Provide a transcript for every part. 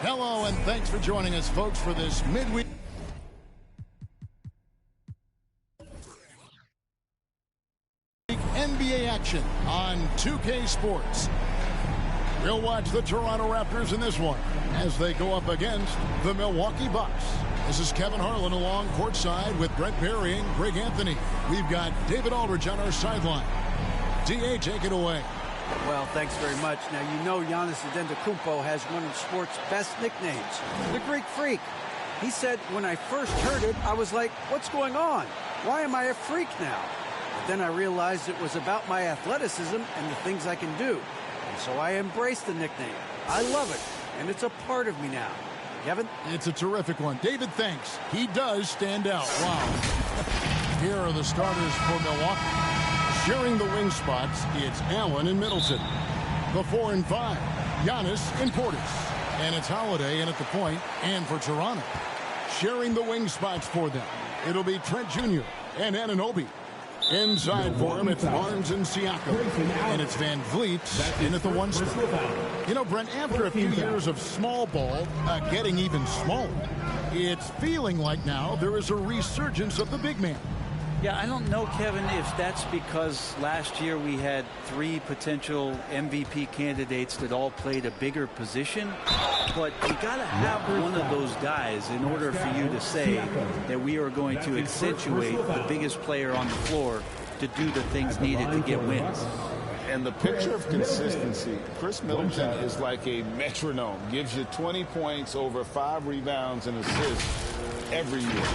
Hello, and thanks for joining us, folks, for this midweek NBA action on 2K Sports. We'll watch the Toronto Raptors in this one as they go up against the Milwaukee Bucks. This is Kevin Harlan along courtside with Brent Barry and Greg Anthony. We've got David Aldridge on our sideline. DA, take it away. Well, thanks very much. Now, you know Giannis Antetokounmpo has one of sports' best nicknames, the Greek Freak. He said, when I first heard it, I was like, what's going on? Why am I a freak now? But then I realized it was about my athleticism and the things I can do. And so I embraced the nickname. I love it, and it's a part of me now. Kevin? It's a terrific one. David, thanks. He does stand out. Wow. Here are the starters for Milwaukee. Sharing the wing spots, it's Allen and Middleton. The 4 and 5, Giannis and Portis. And it's Holiday in at the point, and for Toronto. Sharing the wing spots for them, it'll be Trent Jr. and Anunoby. Inside for him, it's Barnes and Siakam. And it's Van Vliet in at the 1 spot. You know, Brent, after a few years of small ball getting even smaller, it's feeling like now there is a resurgence of the big man. Yeah, I don't know, Kevin, if that's because last year we had 3 potential MVP candidates that all played a bigger position. But you got to have one of those guys in order for you to say that we are going to accentuate the biggest player on the floor to do the things needed to get wins. And the picture of consistency, Chris Middleton is like a metronome. Gives you 20 points, over 5 rebounds and assists every year.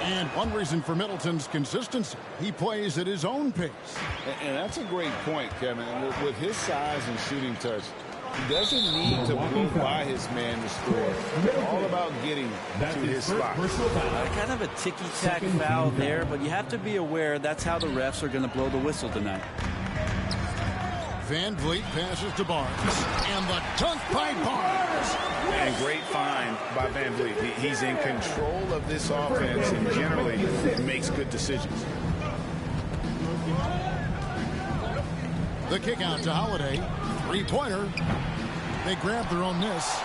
And one reason for Middleton's consistency, he plays at his own pace. And that's a great point, Kevin. With his size and shooting touch, he doesn't need to move by his man to score. It's all about getting to his spot. Kind of a ticky-tack foul there, but you have to be aware that's how the refs are going to blow the whistle tonight. Van Vliet passes to Barnes, and the dunk by Barnes. And great find by Van Vliet. He's in control of this offense and generally makes good decisions. The kick out to Holiday. 3-pointer. They grab their own miss,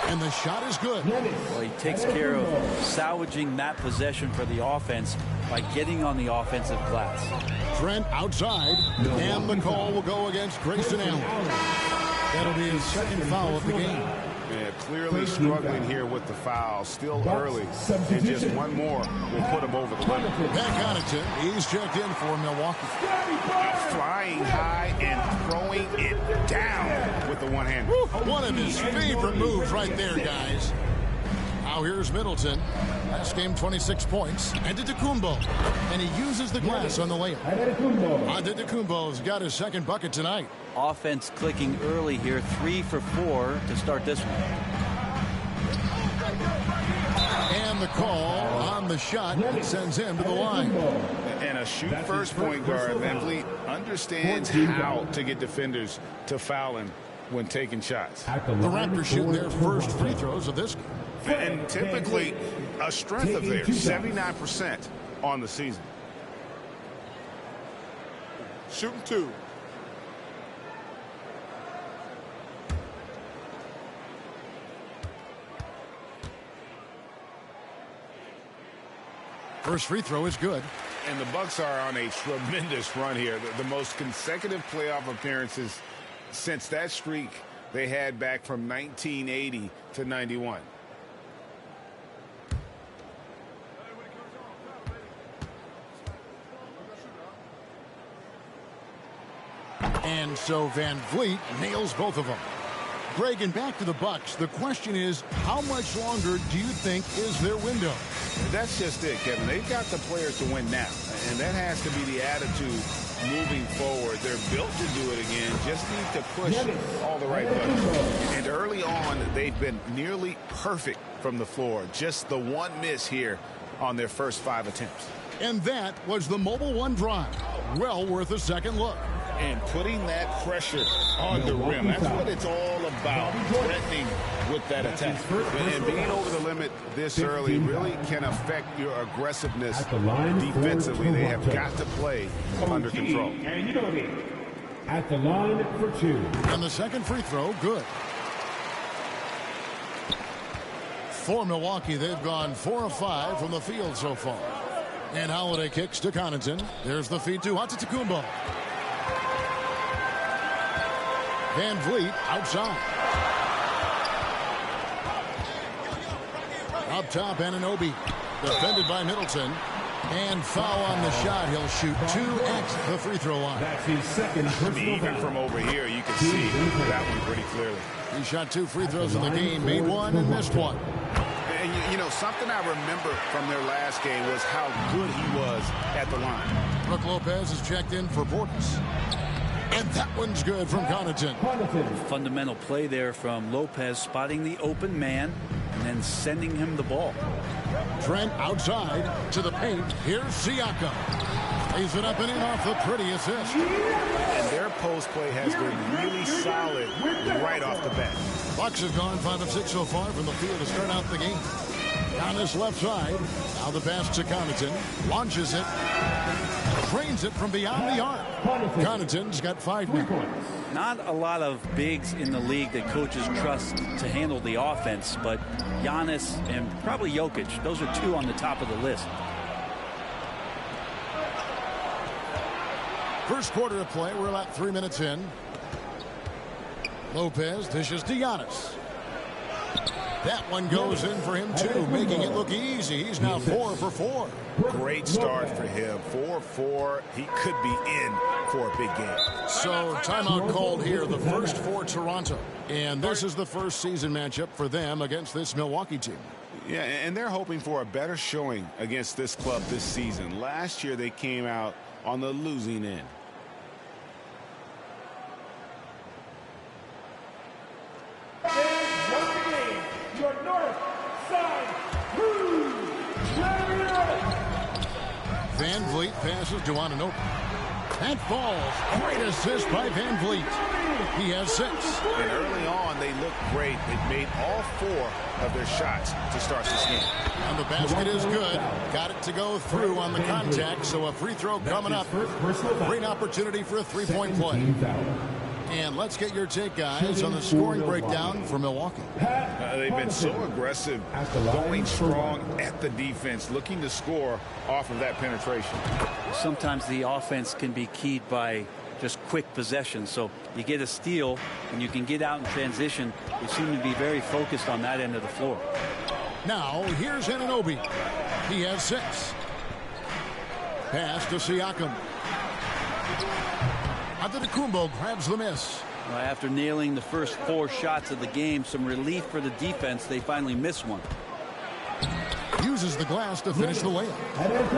and the shot is good. Well, he takes care of salvaging that possession for the offense by getting on the offensive glass. Trent outside, and the call will go against Grayson Allen. That'll be his second foul of the game. Yeah, clearly struggling here with the foul. Still early. And just one more will put him over the limit. Back on it, he's checked in for Milwaukee. Flying high and throwing it down with the one hand. One of his favorite moves right there, guys. Now here's Middleton. Last game, 26 points. Antetokounmpo. And he uses the glass on the layup. Antetokounmpo's got his second bucket tonight. Offense clicking early here, 3 for 4 to start this one. And the call on the shot sends him to the line. And a shoot-first point guard, Van Vliet, understands how to get defenders to foul him when taking shots. The Raptors shooting their first free throws of this game. And typically a strength of theirs, 79% on the season. Shooting 2. First free throw is good. And the Bucks are on a tremendous run here. The most consecutive playoff appearances since that streak they had back from 1980 to 91. And so Van Vliet nails both of them. Greg, and back to the Bucks. The question is, how much longer do you think is their window? That's just it, Kevin. They've got the players to win now, and that has to be the attitude moving forward. They're built to do it again, just need to push all the right buttons. And early on, they've been nearly perfect from the floor. Just the one miss here on their first 5 attempts. And that was the Mobile One drive. Well worth a second look. and putting that pressure on the rim. That's what it's all about, threatening with that attack. And being over the limit this early really can affect your aggressiveness defensively. They have got to play under control. At the line for 2. And the second free throw, good. For Milwaukee, they've gone 4 of 5 from the field so far. And Holiday kicks to Connaughton. There's the feed to Antetokounmpo. Van Vliet outside. Up top, Anunoby. Defended by Middleton. And foul on the shot. He'll shoot 2x the free throw line. That's his second personal Even foul. from over here, you can see that one pretty clearly. He shot 2 free throws in the game, made 1 and missed 1. And, you know, something I remember from their last game was how good he was at the line. Brook Lopez is checked in for Portis. And that one's good from Connaughton. Fundamental play there from Lopez, spotting the open man and then sending him the ball. Trent outside to the paint. Here's Siakam. Lays it up and in off the pretty assist. And their post play has been really solid right off the bat. Bucks have gone 5 of 6 so far from the field to start out the game. Giannis left side. Now the pass to Connaughton. Launches it. Trains it from beyond the arc. Connaughton's got 5 now. Not a lot of bigs in the league that coaches trust to handle the offense, but Giannis and probably Jokic, those are 2 on the top of the list. First quarter of play, we're about 3 minutes in. Lopez dishes to Giannis. That one goes in for him too, making it look easy. He's now 4 for 4. Great start for him. 4-4. He could be in for a big game. So timeout called here, the first for Toronto. And this is the first season matchup for them against this Milwaukee team. Yeah, and they're hoping for a better showing against this club this season. Last year they came out on the losing end. Van Vliet passes to Anunoby. That falls. Great assist by Van Vliet. He has 6. And early on, they looked great. They made all 4 of their shots to start this game. And the basket is good. Got it to go through on the contact, so a free throw coming up. Great opportunity for a 3-point play. And let's get your take, guys, on the scoring breakdown for Milwaukee. They've been so aggressive, going strong at the defense, looking to score off of that penetration. Sometimes the offense can be keyed by just quick possession. So you get a steal and you can get out in transition. They seem to be very focused on that end of the floor. Now, here's Anunoby. He has 6. Pass to Siakam. Antetokounmpo grabs the miss. After nailing the first 4 shots of the game, some relief for the defense. They finally miss one. Uses the glass to finish the layup.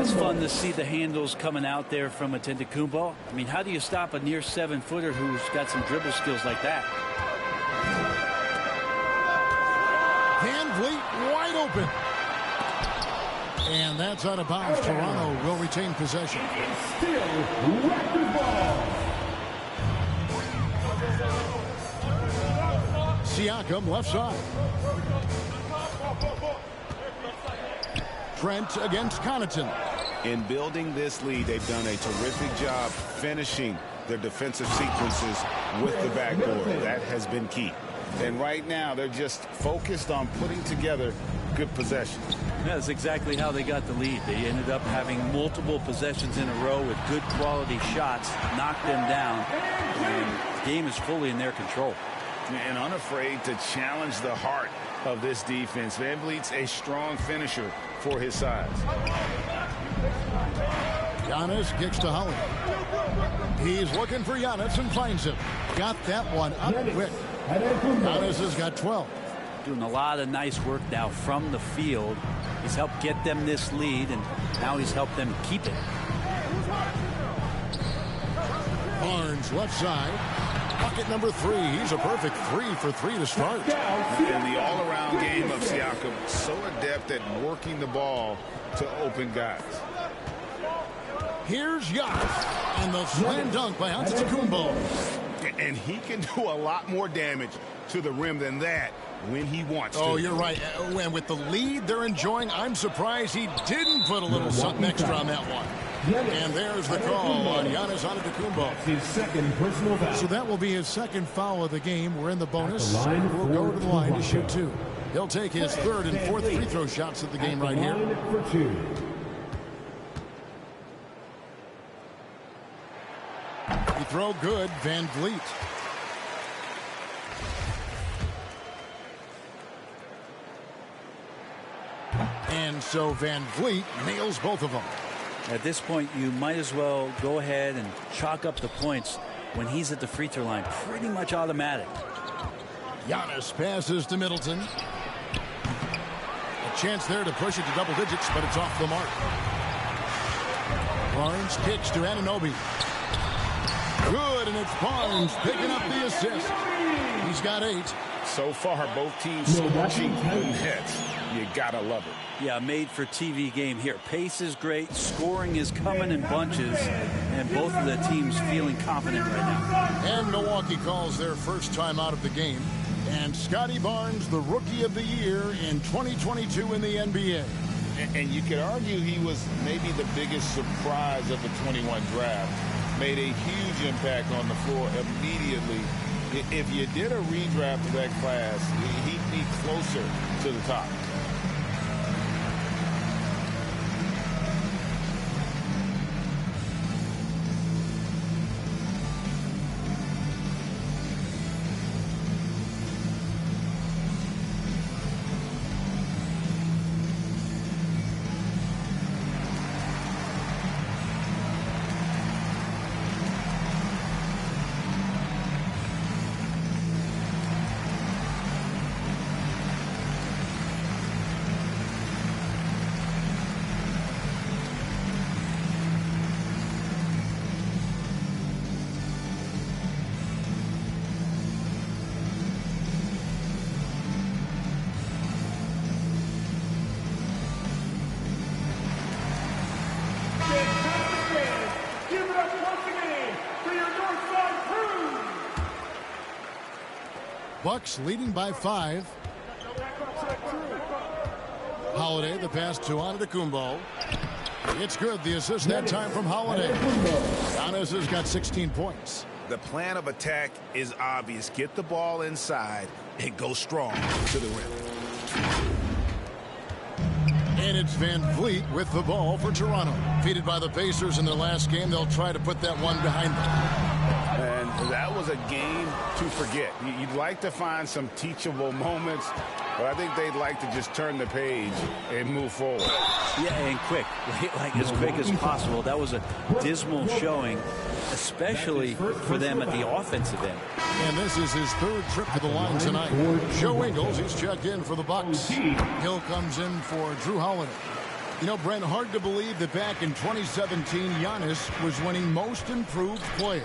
It's fun to see the handles coming out there from Antetokounmpo. I mean, how do you stop a near 7-footer who's got some dribble skills like that? Van Vliet wide open. And that's out of bounds. Toronto will retain possession. Still Raptors ball. Siakam left side. Trent against Connaughton. In building this lead, they've done a terrific job finishing their defensive sequences with the backboard. That has been key. And right now, they're just focused on putting together good possessions. That's exactly how they got the lead. They ended up having multiple possessions in a row with good quality shots, knocked them down, and the game is fully in their control. And unafraid to challenge the heart of this defense. Van Vliet's a strong finisher for his size. Giannis kicks to Holiday. He's looking for Giannis and finds him. Got that one up quick. Giannis has got 12. Doing a lot of nice work now from the field. He's helped get them this lead, and now he's helped them keep it. Barnes left side. Bucket number 3. He's a perfect 3 for 3 to start. And the all-around game of Siakam, so adept at working the ball to open guys. Here's Giannis. And the slam dunk by Antetokounmpo. And he can do a lot more damage to the rim than that when he wants to. Oh, you're right. And with the lead they're enjoying, I'm surprised he didn't put a little something extra on that one. And there's the call on Giannis Antetokounmpo. His second personal foul. So that will be his second foul of the game. We're in the bonus. We'll go to the line to shoot 2. He'll take his third and fourth free throw shots of the game right here. For 2. He throw good, Van Vliet. And so Van Vliet nails both of them. At this point, you might as well go ahead and chalk up the points when he's at the free throw line. Pretty much automatic. Giannis passes to Middleton. A chance there to push it to double digits, but it's off the mark. Barnes kicks to Anunoby. Good, and it's Barnes picking up the assist. He's got 8. So far, both teams scorching the nets. You gotta love it. Yeah, made for TV game here. Pace is great. Scoring is coming in bunches. And both of the teams feeling confident right now. And Milwaukee calls their first time out of the game. And Scotty Barnes, the Rookie of the Year in 2022 in the NBA. And you could argue he was maybe the biggest surprise of the 21 draft. Made a huge impact on the floor immediately. If you did a redraft of that class, he'd be closer to the top. Bucks leading by 5. Holiday, the pass to Antetokounmpo. It's good. The assist that time from Holiday. Giannis has got 16 points. The plan of attack is obvious. Get the ball inside and go strong to the rim. And it's Van Vliet with the ball for Toronto. Defeated by the Pacers in their last game, they'll try to put that one behind them. And that was a game to forget. You'd like to find some teachable moments, but I think they'd like to just turn the page and move forward. Yeah, and quick, like as quick as possible. That was a dismal showing, especially for them at the offensive end. And this is his third trip to the line tonight. Joe Ingles, he's checked in for the Bucks. Hill comes in for Drew Holiday. You know, Brent, hard to believe that back in 2017, Giannis was winning Most Improved Player.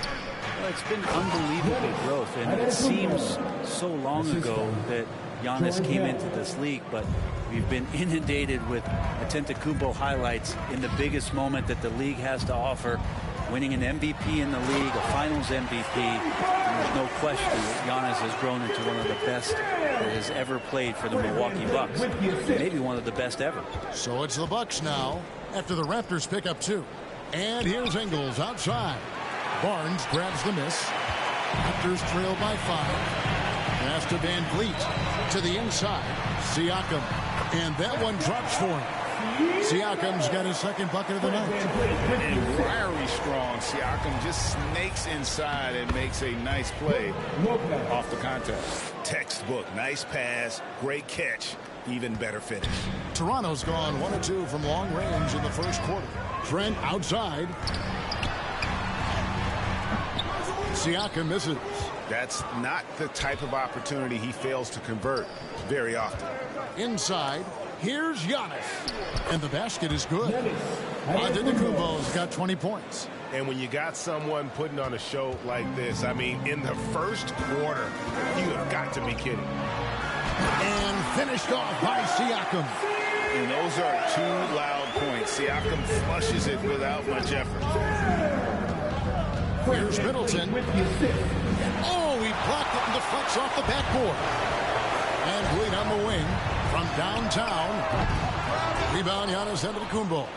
Well, it's been unbelievable growth, and it seems so long ago that Giannis came into this league, but we've been inundated with Antetokounmpo highlights in the biggest moment that the league has to offer, winning an MVP in the league, a Finals MVP. And there's no question that Giannis has grown into one of the best that has ever played for the Milwaukee Bucks. Maybe one of the best ever. So it's the Bucks now after the Raptors pick up 2. And here's Ingles outside. Barnes grabs the miss. Raptors trail by 5. Pass to Van Vliet to the inside. Siakam. And that one drops for him. Siakam's got his second bucket of the night. And wiry strong. Siakam just snakes inside and makes a nice play off the contact. Textbook. Nice pass. Great catch. Even better finish. Toronto's gone 1 of 2 from long range in the first quarter. Trent outside. Siakam misses. That's not the type of opportunity he fails to convert very often. Inside, here's Giannis. And the basket is good. Antetokounmpo's got 20 points. And when you got someone putting on a show like this, I mean, in the first quarter, you have got to be kidding. And finished off by Siakam. And those are 2 loud point. Siakam flushes it without much effort. Here's Middleton. Oh, he blocked it and deflects off the backboard. And Bleed on the wing from downtown. Rebound, Giannis Antetokounmpo.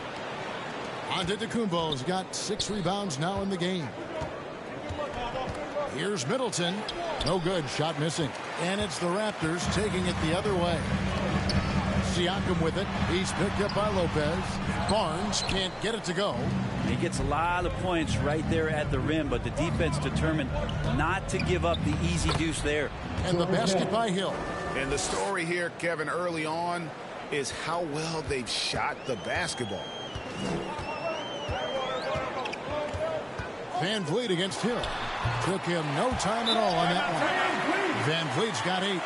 Antetokounmpo's got 6 rebounds now in the game. Here's Middleton. No good. Shot missing. And it's the Raptors taking it the other way. Siakam with it. He's picked up by Lopez. Barnes can't get it to go. He gets a lot of points right there at the rim, but the defense determined not to give up the easy deuce there. And the basket by Hill. And the story here, Kevin, early on is how well they've shot the basketball. Van Vliet against Hill. Took him no time at all on that one. Van Vliet's got 8.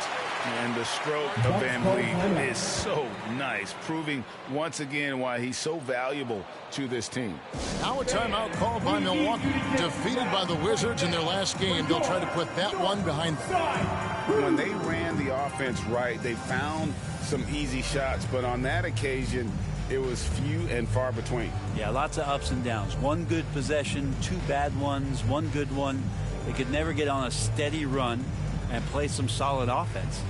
And the stroke of Van Vliet is so nice, proving once again why he's so valuable to this team. Now a timeout called by Milwaukee. Defeated by the Wizards in their last game. They'll try to put that one behind them. When they ran the offense right, they found some easy shots, but on that occasion, it was few and far between. Yeah, lots of ups and downs. One good possession, 2 bad ones, 1 good one. They could never get on a steady run and play some solid offense.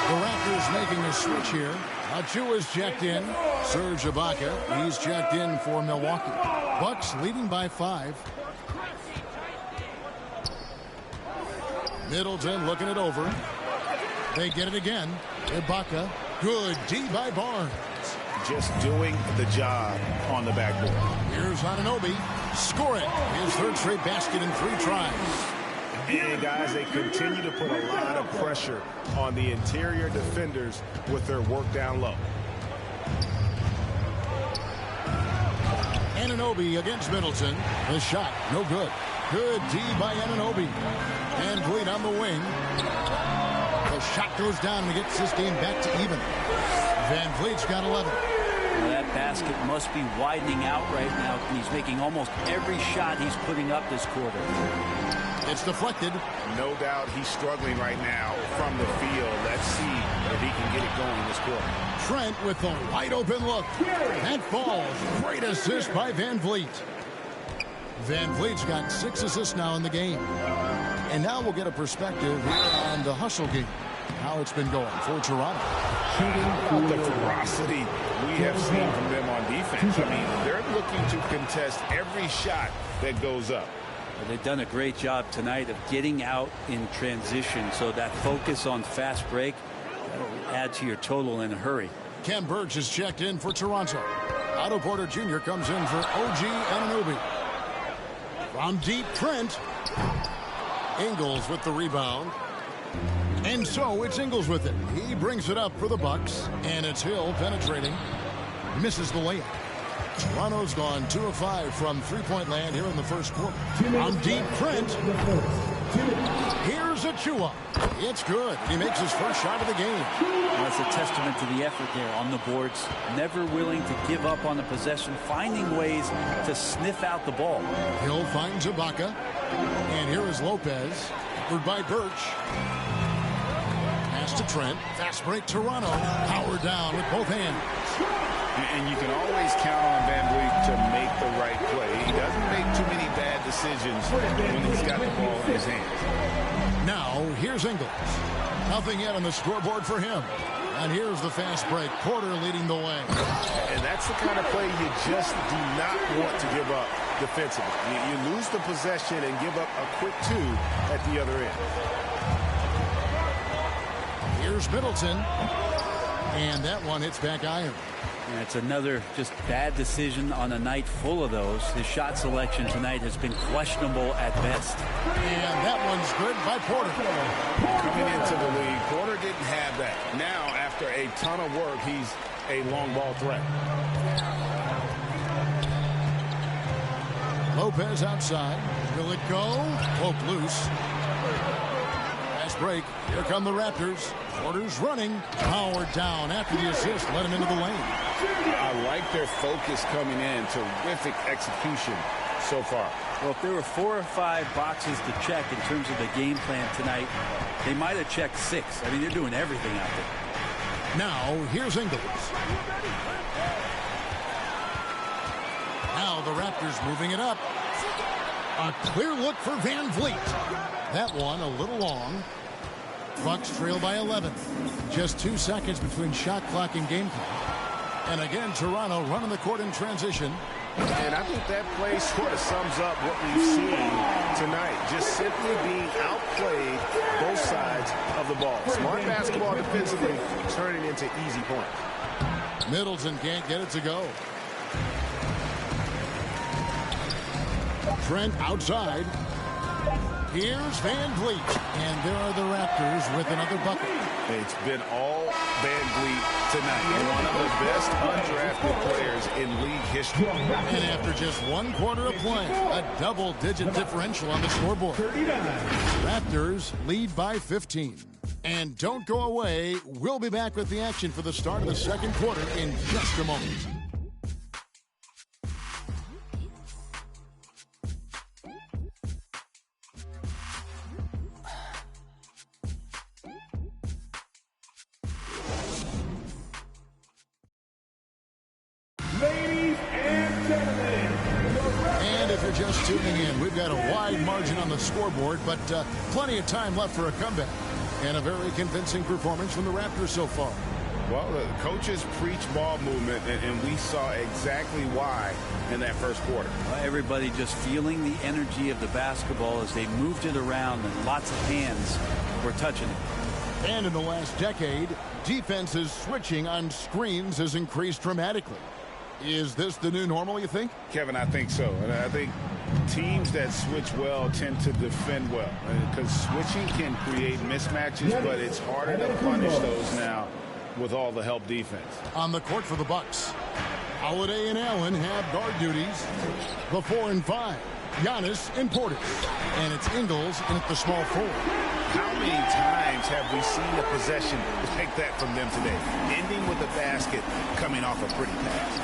The Raptors making a switch here. Achua's checked in. Serge Ibaka, he's checked in for Milwaukee. Bucks leading by 5. Middleton looking it over. They get it again. Ibaka, good D by Barnes. Just doing the job on the backboard. Here's Anunoby, scoring his 3rd straight basket in 3 tries. And guys, they continue to put a lot of pressure on the interior defenders with their work down low. Anunoby against Middleton. The shot, no good. Good D by Anunoby. And Bleed on the wing. The shot goes down and he gets this game back to even. Van Vliet's got 11. Well, that basket must be widening out right now. He's making almost every shot he's putting up this quarter. It's deflected. No doubt he's struggling right now from the field. Let's see if he can get it going this quarter. Trent with the wide open look. That falls. Great assist by Van Vliet. Van Vliet's got 6 assists now in the game. And now we'll get a perspective here on the hustle game. How it's been going for Toronto. The ferocity we have seen from them on defense. I mean, they're looking to contest every shot that goes up. Well, they've done a great job tonight of getting out in transition, so that focus on fast break will add to your total in a hurry. Ken Burge is checked in for Toronto. Otto Porter Jr. comes in for OG Anunoby. From deep, Trent. Ingles with the rebound. And so it's Ingles with it. He brings it up for the Bucks, and it's Hill penetrating. Misses the layup. Toronto's gone 2 of 5 from three-point land here in the first quarter. From deep, Trent. Here's Achua. It's good. He makes his first shot of the game. That's a testament to the effort there on the boards. Never willing to give up on the possession, finding ways to sniff out the ball. Hill finds Ibaka. And here is Lopez. Covered by Birch. Pass to Trent. Fast break, Toronto. Power down with both hands. And you can always count on Van Vliet to make the right play. He doesn't make too many bad decisions when he's got the ball in his hands. Now, here's Ingles. Nothing yet on the scoreboard for him. And here's the fast break. Porter leading the way. And that's the kind of play you just do not want to give up defensively. You lose the possession and give up a quick 2 at the other end. Here's Middleton. And that one hits back iron. And it's another just bad decision on a night full of those. His shot selection tonight has been questionable at best. And that one's good by Porter. Coming into the league, Porter didn't have that. Now, after a ton of work, he's a long ball threat. Lopez outside. Will it go? Poke loose. Fast break. Here come the Raptors. Porter's running. Powered down after the assist. Let him into the lane. I like their focus coming in. Terrific execution so far. Well, if there were 4 or 5 boxes to check in terms of the game plan tonight, they might have checked 6. I mean, they're doing everything out there. Now, here's Ingles. Now the Raptors moving it up. A clear look for Van Vliet. That one a little long. Bucks trail by 11. Just 2 seconds between shot clock and game clock. And again, Toronto running the court in transition. And I think that play sort of sums up what we've seen tonight. Just simply being outplayed both sides of the ball. Smart basketball defensively turning into easy points. Middleton can't get it to go. Trent outside. Here's Van Vliet. And there are the Raptors with another bucket. It's been all Van Vliet tonight. One of the best undrafted players in league history. And after just 1 quarter of play, a double-digit differential on the scoreboard. Raptors lead by 15. And don't go away. We'll be back with the action for the start of the second quarter in just a moment. Just tuning in, we've got a wide margin on the scoreboard, but plenty of time left for a comeback. And a very convincing performance from the Raptors so far. Well, the coaches preach ball movement, and we saw exactly why in that first quarter. Well, everybody just feeling the energy of the basketball as they moved it around, and lots of hands were touching it. And in the last decade, defenses switching on screens has increased dramatically. Is this the new normal, you think? Kevin, I think so. And I think teams that switch well tend to defend well. Because switching can create mismatches, but it's harder to punish those now with all the help defense. On the court for the Bucks, Holiday and Allen have guard duties. The 4 and 5, Giannis and Porter. And it's Ingles in at the small forward. How many times have we seen a possession like that from them today? Ending with a basket coming off a pretty pass.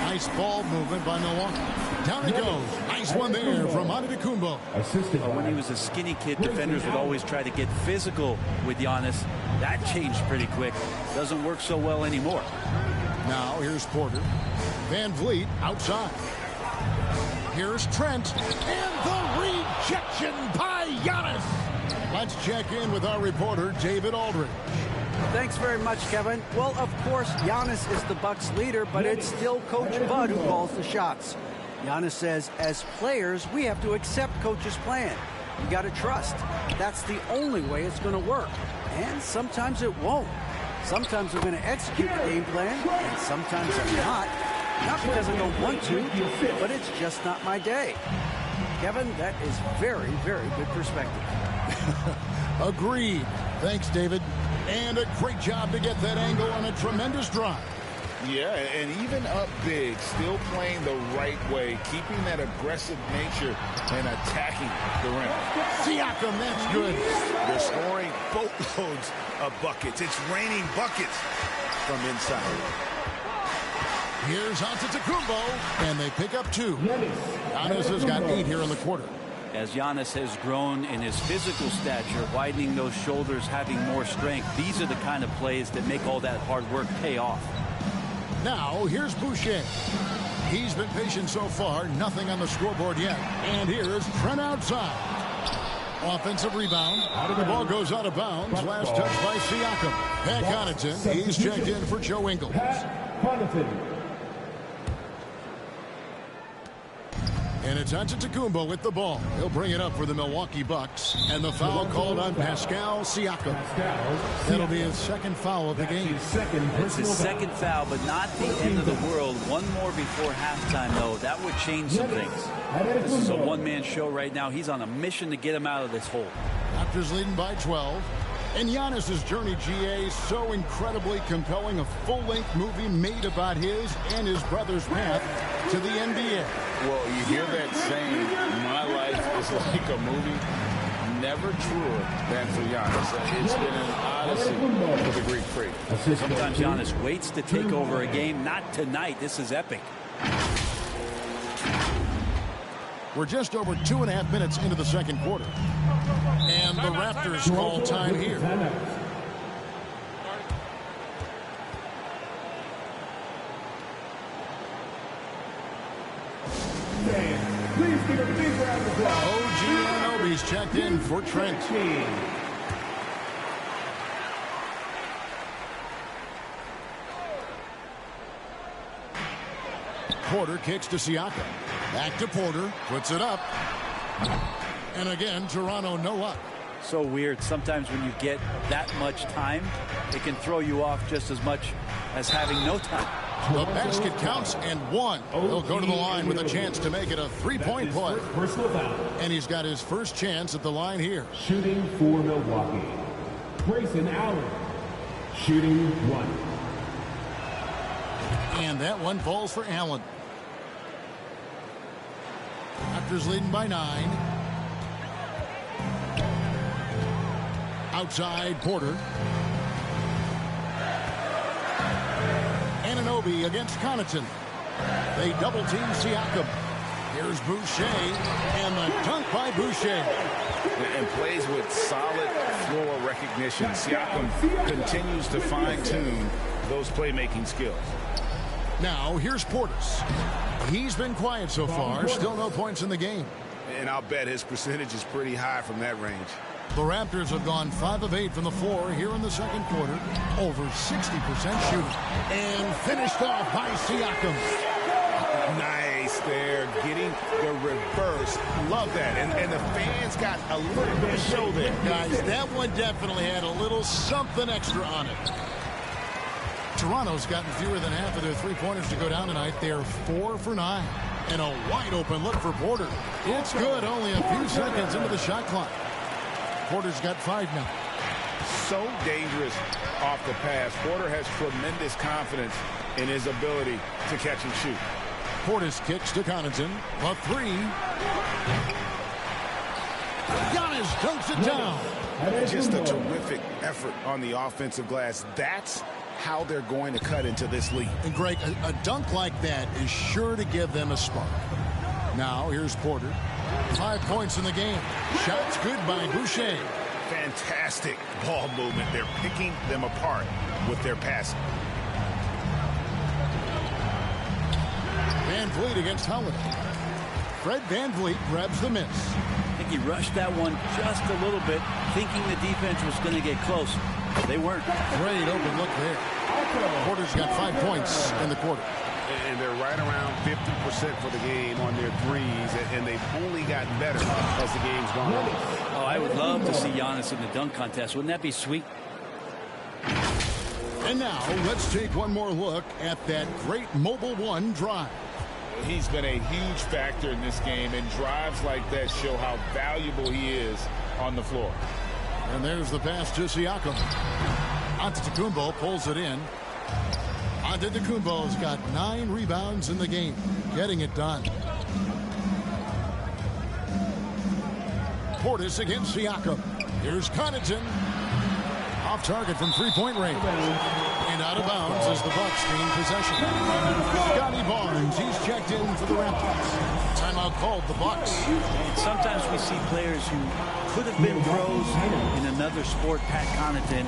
Nice ball movement by Milwaukee. Down it goes. Nice one there from Antetokounmpo. When he was a skinny kid, defenders would always try to get physical with Giannis. That changed pretty quick. Doesn't work so well anymore. Now here's Porter. Van Vliet outside. Here's Trent. And the rejection by Giannis. Let's check in with our reporter, David Aldridge. Thanks very much, Kevin. Well, of course, Giannis is the Bucks leader, but it's still Coach Bud who calls the shots. Giannis says, as players, we have to accept Coach's plan. You got to trust. That's the only way it's going to work. And sometimes it won't. Sometimes I'm going to execute the game plan, and sometimes I'm not. Not because I don't want to, but it's just not my day. Kevin, that is very, very good perspective. Agreed. Thanks, David. And a great job to get that angle on a tremendous drive. Yeah, and even up big, still playing the right way, keeping that aggressive nature and attacking the rim. Siakam, that's good. They're scoring boatloads of buckets. It's raining buckets from inside. Here's Antetokounmpo, and they pick up 2. Giannis has got 8 here in the quarter. As Giannis has grown in his physical stature, widening those shoulders, having more strength, these are the kind of plays that make all that hard work pay off. Now, here's Boucher. He's been patient so far, nothing on the scoreboard yet. And here's Trent outside. Offensive rebound. The ball goes out of bounds. Last touch by Siakam. Pat Connaughton, he's checked in for Joe Ingles. And it's Antetokounmpo with the ball. He'll bring it up for the Milwaukee Bucks. And the foul called on Pascal Siakam. That'll be his second foul of the game. It's his second foul, but not the end of the world. One more before halftime, though. That would change some things. This is a one-man show right now. He's on a mission to get him out of this hole. Raptors leading by 12. And Giannis's journey, GA, so incredibly compelling. A full-length movie made about his and his brother's path to the NBA. Well, you hear that saying, my life is like a movie. Never truer than for Giannis. It's been an odyssey for the Greek Freak. Sometimes Giannis waits to take over a game. Not tonight. This is epic. We're just over 2.5 minutes into the second quarter. And the Raptors call time here. OG Anunoby's checked in for Trent. Porter kicks to Siakam. Back to Porter. Puts it up. And again, Toronto no up. So weird. Sometimes when you get that much time, it can throw you off just as much as having no time. The basket counts and one. He'll go to the line with a chance to make it a three-point play. And he's got his first chance at the line here. Shooting for Milwaukee, Grayson Allen. Shooting 1. And that one falls for Allen. Raptors leading by 9. Outside Porter. Anunoby against Connaughton. They double-team Siakam. Here's Boucher, and the dunk by Boucher. And plays with solid floor recognition. Siakam continues to fine-tune those playmaking skills. Now, here's Portis. He's been quiet so far. Still no points in the game. And I'll bet his percentage is pretty high from that range. The Raptors have gone 5 of 8 from the floor here in the second quarter. Over 60% shooting. And finished off by Siakam. Nice there, getting the reverse. Love that. And the fans got a little bit of show there. Guys, that one definitely had a little something extra on it. Toronto's gotten fewer than half of their three-pointers to go down tonight. They're 4 for 9. And a wide-open look for Porter. It's good, only a few seconds into the shot clock. Porter's got 5 now. So dangerous off the pass. Porter has tremendous confidence in his ability to catch and shoot. Portis kicks to Connaughton. A 3. Giannis dunks it down. Just a terrific effort on the offensive glass. That's how they're going to cut into this lead. And Greg, a dunk like that is sure to give them a spark. Now here's Porter. 5 points in the game. Shots good by Boucher. Fantastic ball movement. They're picking them apart with their passing. Van Vliet against Holiday. Fred Van Vliet grabs the miss. I think he rushed that one just a little bit, thinking the defense was going to get close. They weren't. Great open look there. Porter's got 5 points in the quarter. And they're right around 50% for the game on their threes, and they've only gotten better as the game's gone on. Oh, I would love to see Giannis in the dunk contest. Wouldn't that be sweet? And now let's take one more look at that great Mobile One drive. He's been a huge factor in this game, and drives like that show how valuable he is on the floor. And there's the pass to Siakam. Antetokounmpo pulls it in. Antetokounmpo's got 9 rebounds in the game, getting it done. Portis against Siakam. Here's Connaughton. Off target from three-point range. And out of bounds as the Bucks gain possession. Scotty Barnes, he's checked in for the Raptors. Timeout called the Bucks. Sometimes we see players who could have been pros in another sport. Pat Connaughton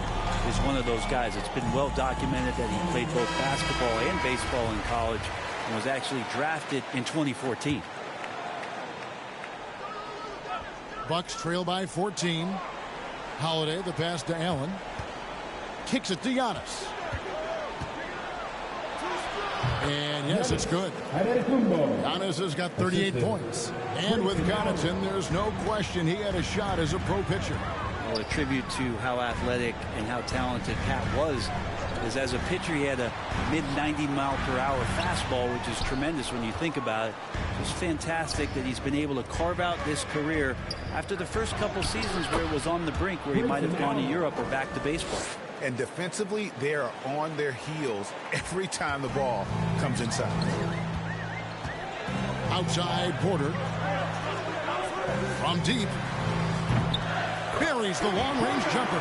is one of those guys. It's been well documented that he played both basketball and baseball in college and was actually drafted in 2014. Bucks trail by 14. Holiday, the pass to Allen. Kicks it to Giannis. And yes, it's good. Giannis has got 38 points. And with Connaughton, there's no question he had a shot as a pro pitcher. Well, a tribute to how athletic and how talented Pat was is as a pitcher he had a mid-90-mile-per-hour fastball, which is tremendous when you think about it. It's fantastic that he's been able to carve out this career after the first couple seasons where it was on the brink, where he might have gone to Europe or back to baseball. And defensively, they are on their heels every time the ball comes inside. Outside Porter. From deep. Buries the long-range jumper.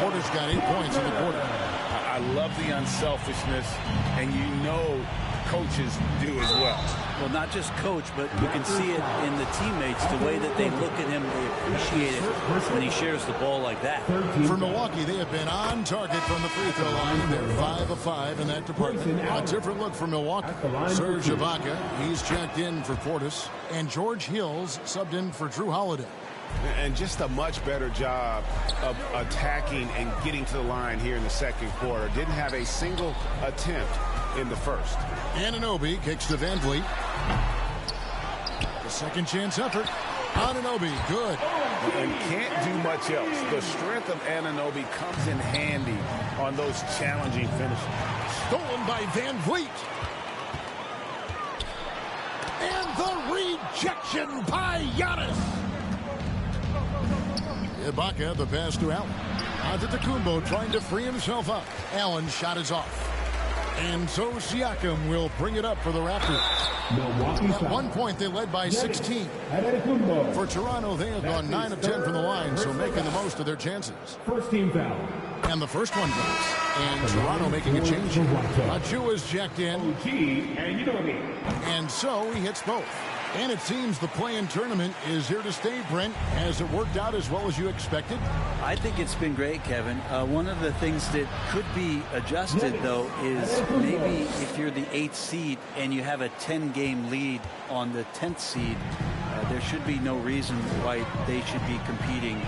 Porter's got 8 points in the quarter. I love the unselfishness, and you know coaches do as well. Well, not just coach, but you can see it in the teammates, the way that they look at him, they appreciate it when he shares the ball like that. For Milwaukee, they have been on target from the free throw line. They're 5 of 5 in that department. A different look for Milwaukee. Serge Ibaka, he's checked in for Portis, and George Hill's subbed in for Drew Holiday. And just a much better job of attacking and getting to the line here in the second quarter. Didn't have a single attempt in the first. Anunoby kicks to Van Vliet. The second chance effort. Anunoby, good. And can't do much else. The strength of Anunoby comes in handy on those challenging finishes. Stolen by Van Vliet. And the rejection by Giannis. Ibaka, the pass to Allen. Antetokounmpo trying to free himself up. Allen's shot is off. And so Siakam will bring it up for the Raptors. At one point, they led by 16. For Toronto, they have gone 9 of 10 from the line, so making the most of their chances. First team foul. And the first one goes. And Toronto making a change. Achua's checked in. And so he hits both. And it seems the play-in tournament is here to stay, Brent. Has it worked out as well as you expected? I think it's been great, Kevin. One of the things that could be adjusted, though, is maybe if you're the 8th seed and you have a 10-game lead on the 10th seed, there should be no reason why they should be competing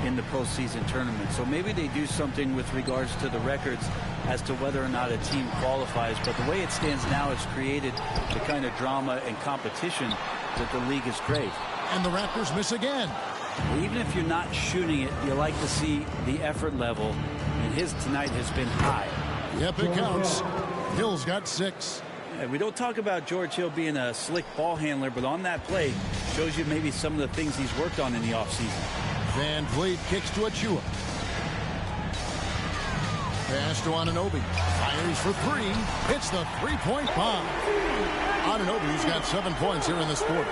in the postseason tournament. So maybe they do something with regards to the records as to whether or not a team qualifies. But the way it stands now, it's created the kind of drama and competition that the league has craved. And the Raptors miss again. Even if you're not shooting it, you like to see the effort level, and his tonight has been high. Yep, it counts. Hill's got 6. And we don't talk about George Hill being a slick ball handler, but on that play shows you maybe some of the things he's worked on in the offseason. Van Vliet kicks to Achua. Pass to Anunoby. Fires for 3. Hits the three-point bomb. Anunoby's got 7 points here in this quarter.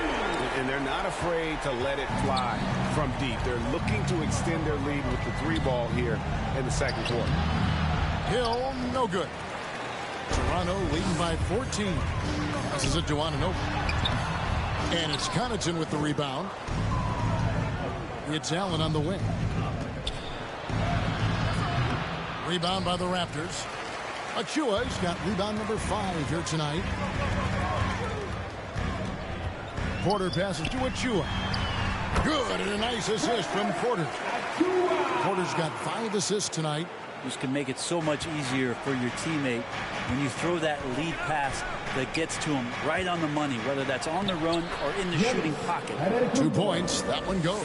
And they're not afraid to let it fly from deep. They're looking to extend their lead with the 3-ball here in the second quarter. Hill, no good. Toronto leading by 14. This is it to Anunoby. And it's Connaughton with the rebound. It's Allen on the wing. Rebound by the Raptors. Achua's got rebound number 5 here tonight. Porter passes to Achua. Good, and a nice assist from Porter. Porter's got 5 assists tonight. This can make it so much easier for your teammate when you throw that lead pass that gets to him right on the money, whether that's on the run or in the shooting pocket. 2 points. That one goes.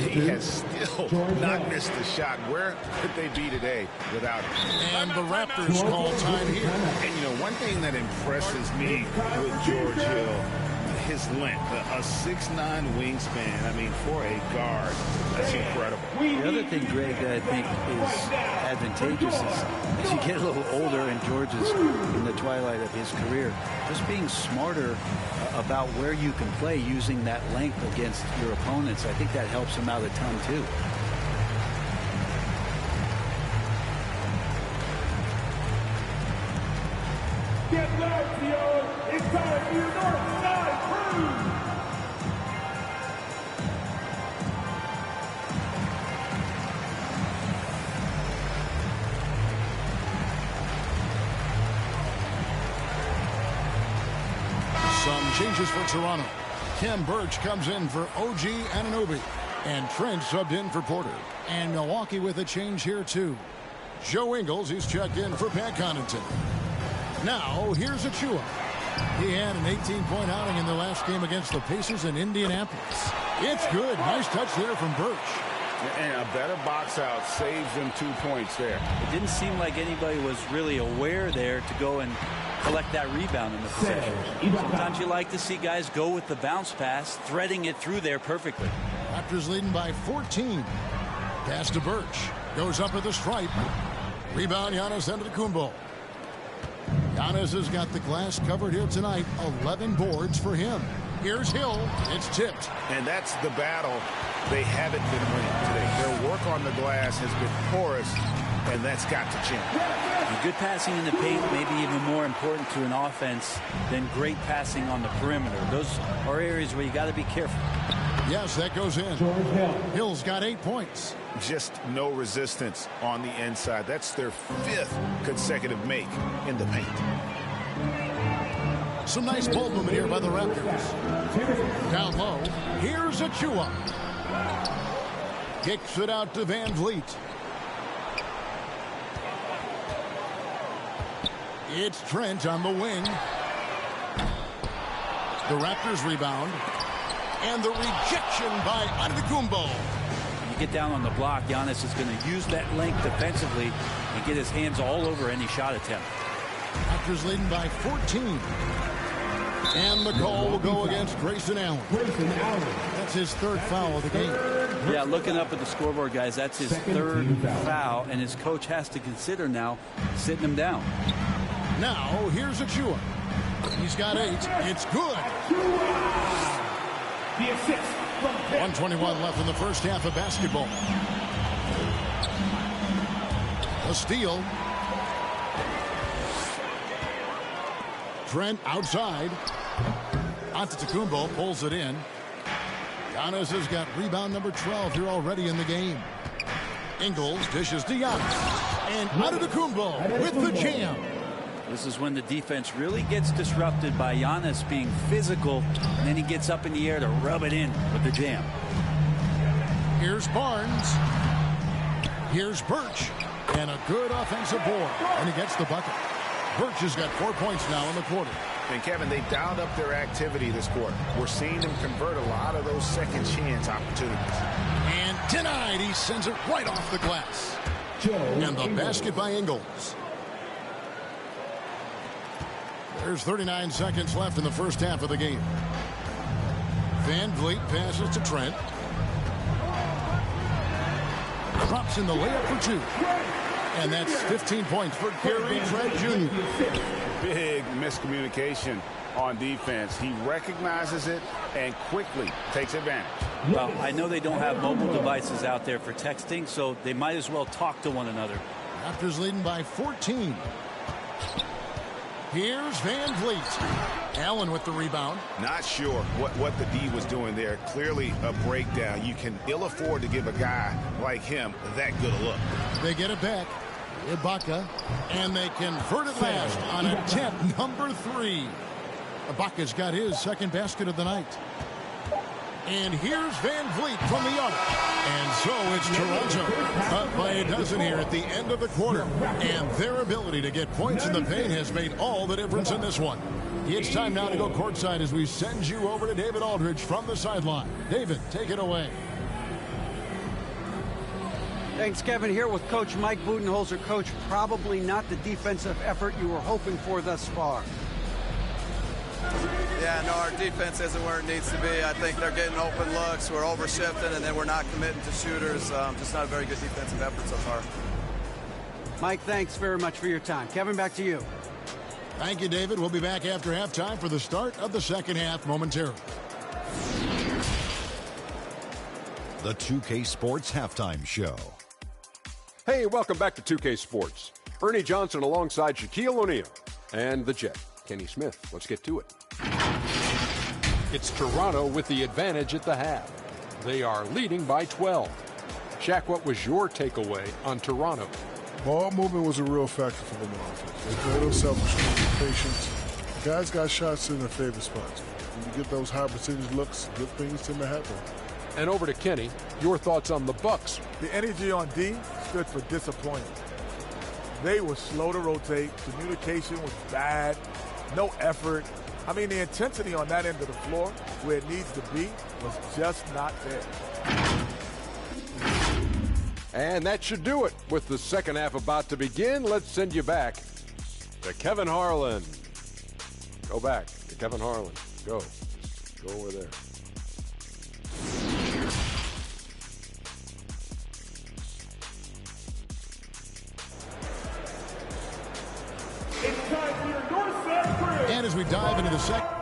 He has still not missed a shot. Where could they be today without him? And the Raptors call time here. And, you know, one thing that impresses me with George Hill, his length, a 6'9" wingspan. I mean, for a guard, that's incredible. The other thing, Greg, that I think is advantageous is as you get a little older, and George is in the twilight of his career, just being smarter about where you can play using that length against your opponents. I think that helps him out a ton, too. Get back, Theo. It's time for your North Side Crew. Some changes for Toronto. Khem Birch comes in for OG Anunoby. And Trent subbed in for Porter. And Milwaukee with a change here, too. Joe Ingles, he's checked in for Pat Connaughton. Now, here's Achua. He had an 18-point outing in the last game against the Pacers in Indianapolis. It's good. Nice touch there from Birch. And a better box out saves them 2 points there. It didn't seem like anybody was really aware there to go and collect that rebound in the possession. Sometimes you like to see guys go with the bounce pass, threading it through there perfectly. Raptors leading by 14. Pass to Birch. Goes up at the stripe. Rebound, Giannis Antetokounmpo. Giannis has got the glass covered here tonight. 11 boards for him. Here's Hill. It's tipped. And that's the battle they haven't been winning today. Their work on the glass has been porous, and that's got to change. And good passing in the paint may be even more important to an offense than great passing on the perimeter. Those are areas where you got to be careful. Yes, that goes in. Hill's got 8 points. Just no resistance on the inside. That's their 5th consecutive make in the paint. Some nice ball movement here by the Raptors. Down low, here's Achua. Kicks it out to Van Vliet. It's Trent on the wing. The Raptors rebound. And the rejection by Antetokounmpo. When you get down on the block, Giannis is going to use that length defensively and get his hands all over any shot attempt. Raptors leading by 14. And the call will go against Grayson Allen. That's his 3rd foul of the game. Yeah, looking up at the scoreboard, guys, that's his 3rd foul, and his coach has to consider now sitting him down. Now, here's Achua. He's got 8. It's good. 1:21 left in the first half of basketball. A steal. Trent outside. Antetokounmpo pulls it in. Giannis has got rebound number 12 here already in the game. Ingles dishes to Giannis. And Antetokounmpo with the jam. This is when the defense really gets disrupted by Giannis being physical, and then he gets up in the air to rub it in with the jam. Here's Barnes. Here's Birch. And a good offensive board. And he gets the bucket. Birch has got 4 points now in the quarter. And Kevin, they dialed up their activity this quarter. We're seeing them convert a lot of those second chance opportunities. And denied. He sends it right off the glass. And the basket by Ingles. There's 39 seconds left in the first half of the game. Van Vliet passes to Trent. Drops in the layup for 2. And that's 15 points for Gary Trent Jr. Big miscommunication on defense. He recognizes it and quickly takes advantage. Well, I know they don't have mobile devices out there for texting, so they might as well talk to one another. Raptors leading by 14. Here's Van Vliet. Allen with the rebound. Not sure what the D was doing there. Clearly a breakdown. You can ill afford to give a guy like him that good a look. They get it back. Ibaka. And they convert it last on attempt number 3. Ibaka's got his 2nd basket of the night. And here's Van Vliet from the arc. And so it's Toronto up by a dozen here at the end of the quarter. And their ability to get points in the paint has made all the difference in this one. It's time now to go courtside as we send you over to David Aldridge from the sideline. David, take it away. Thanks, Kevin. Here with Coach Mike Budenholzer. Coach, probably not the defensive effort you were hoping for thus far. Yeah, no, our defense isn't where it needs to be. I think they're getting open looks. We're overshifting, and then we're not committing to shooters. Just not a very good defensive effort so far. Mike, thanks very much for your time. Kevin, back to you. Thank you, David. We'll be back after halftime for the start of the second half momentarily. The 2K Sports Halftime Show. Hey, welcome back to 2K Sports. Ernie Johnson alongside Shaquille O'Neal and the Jet, Kenny Smith. Let's get to it. It's Toronto with the advantage at the half. They are leading by 12. Shaq, what was your takeaway on Toronto? Ball movement was a real factor for them on offense. They played themselves, patience. Guys got shots in their favorite spots. When you get those high percentage looks, good things tend to happen. And over to Kenny, your thoughts on the Bucks. The energy on D is good for disappointing. They were slow to rotate. Communication was bad. No effort. I mean, the intensity on that end of the floor, where it needs to be, was just not there. And that should do it. With the second half about to begin, let's send you back to Kevin Harlan. Go back to Kevin Harlan. Go. Go over there. And as we dive into the second.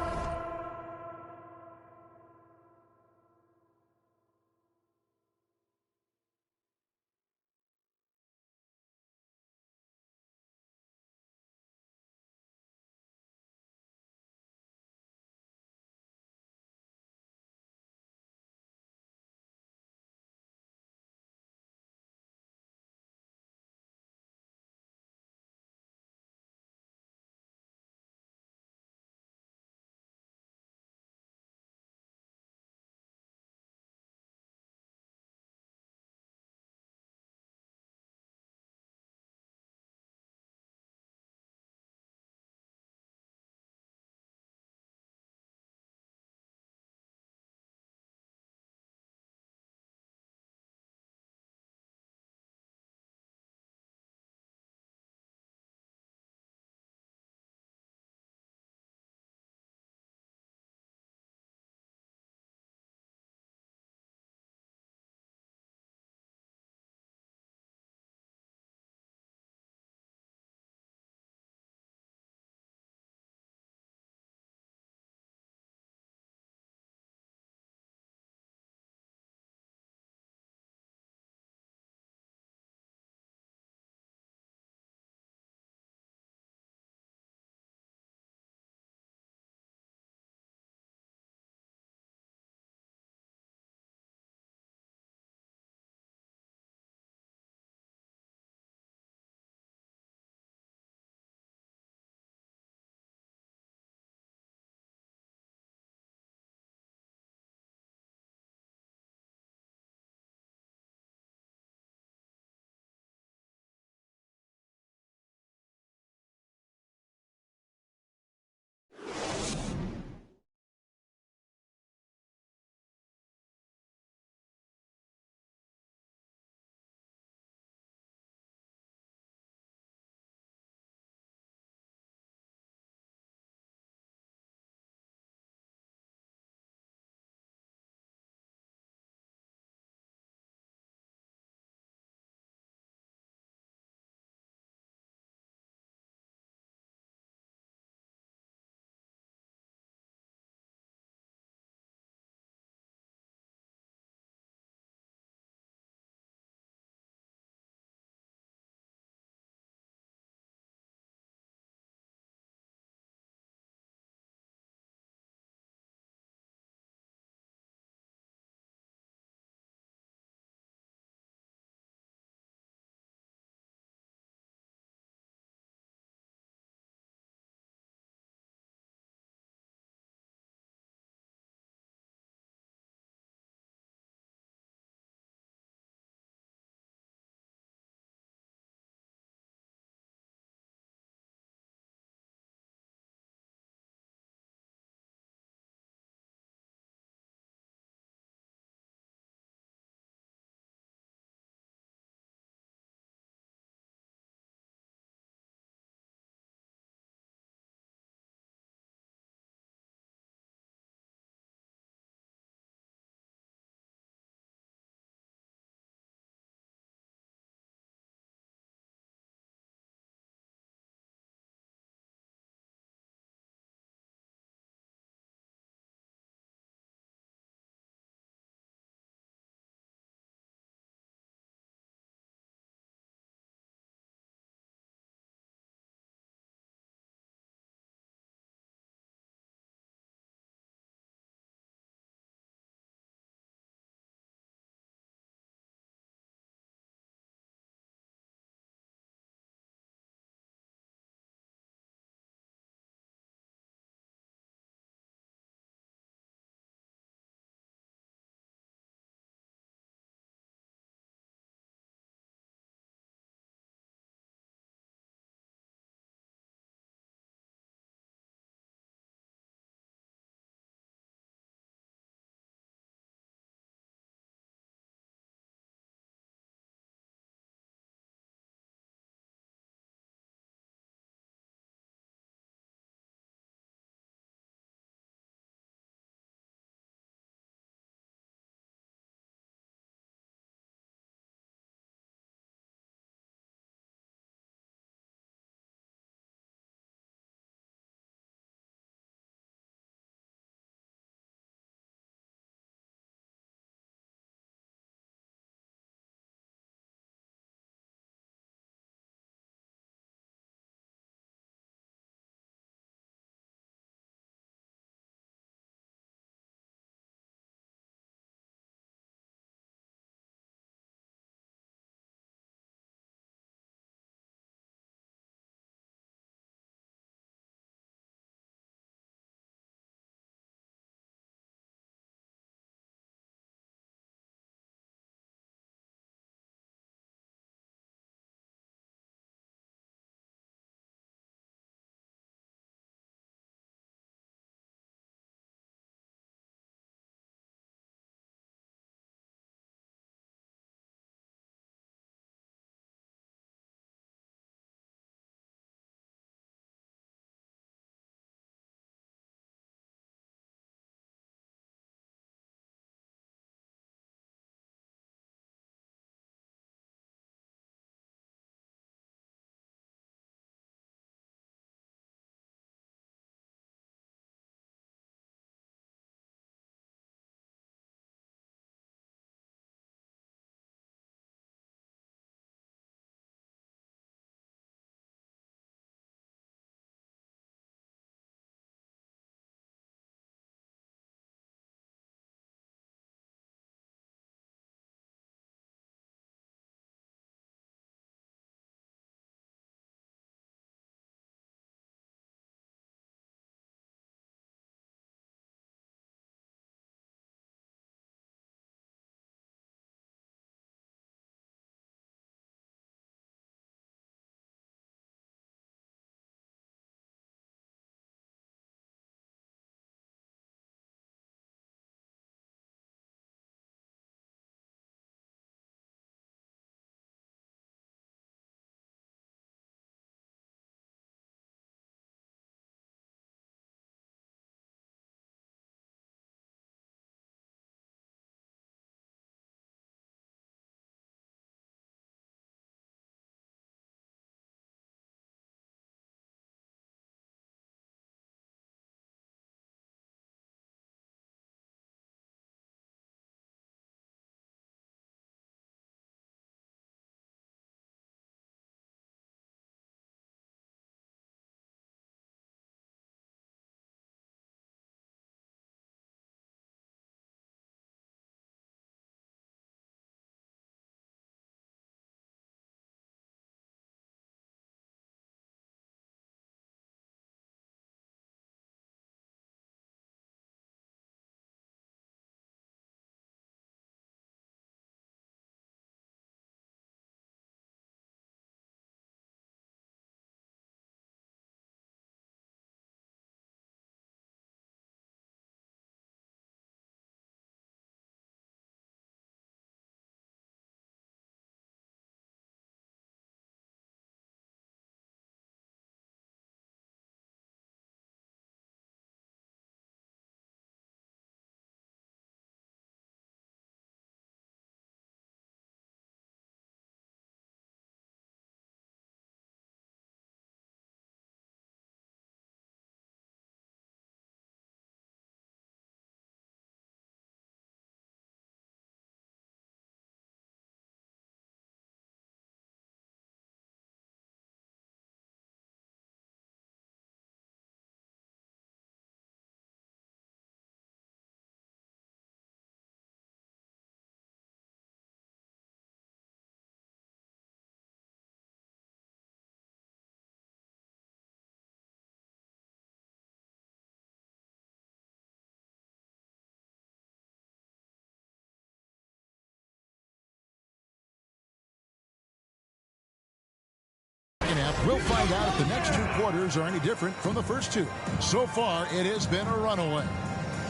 We'll find out if the next 2 quarters are any different from the first 2. So far, it has been a runaway.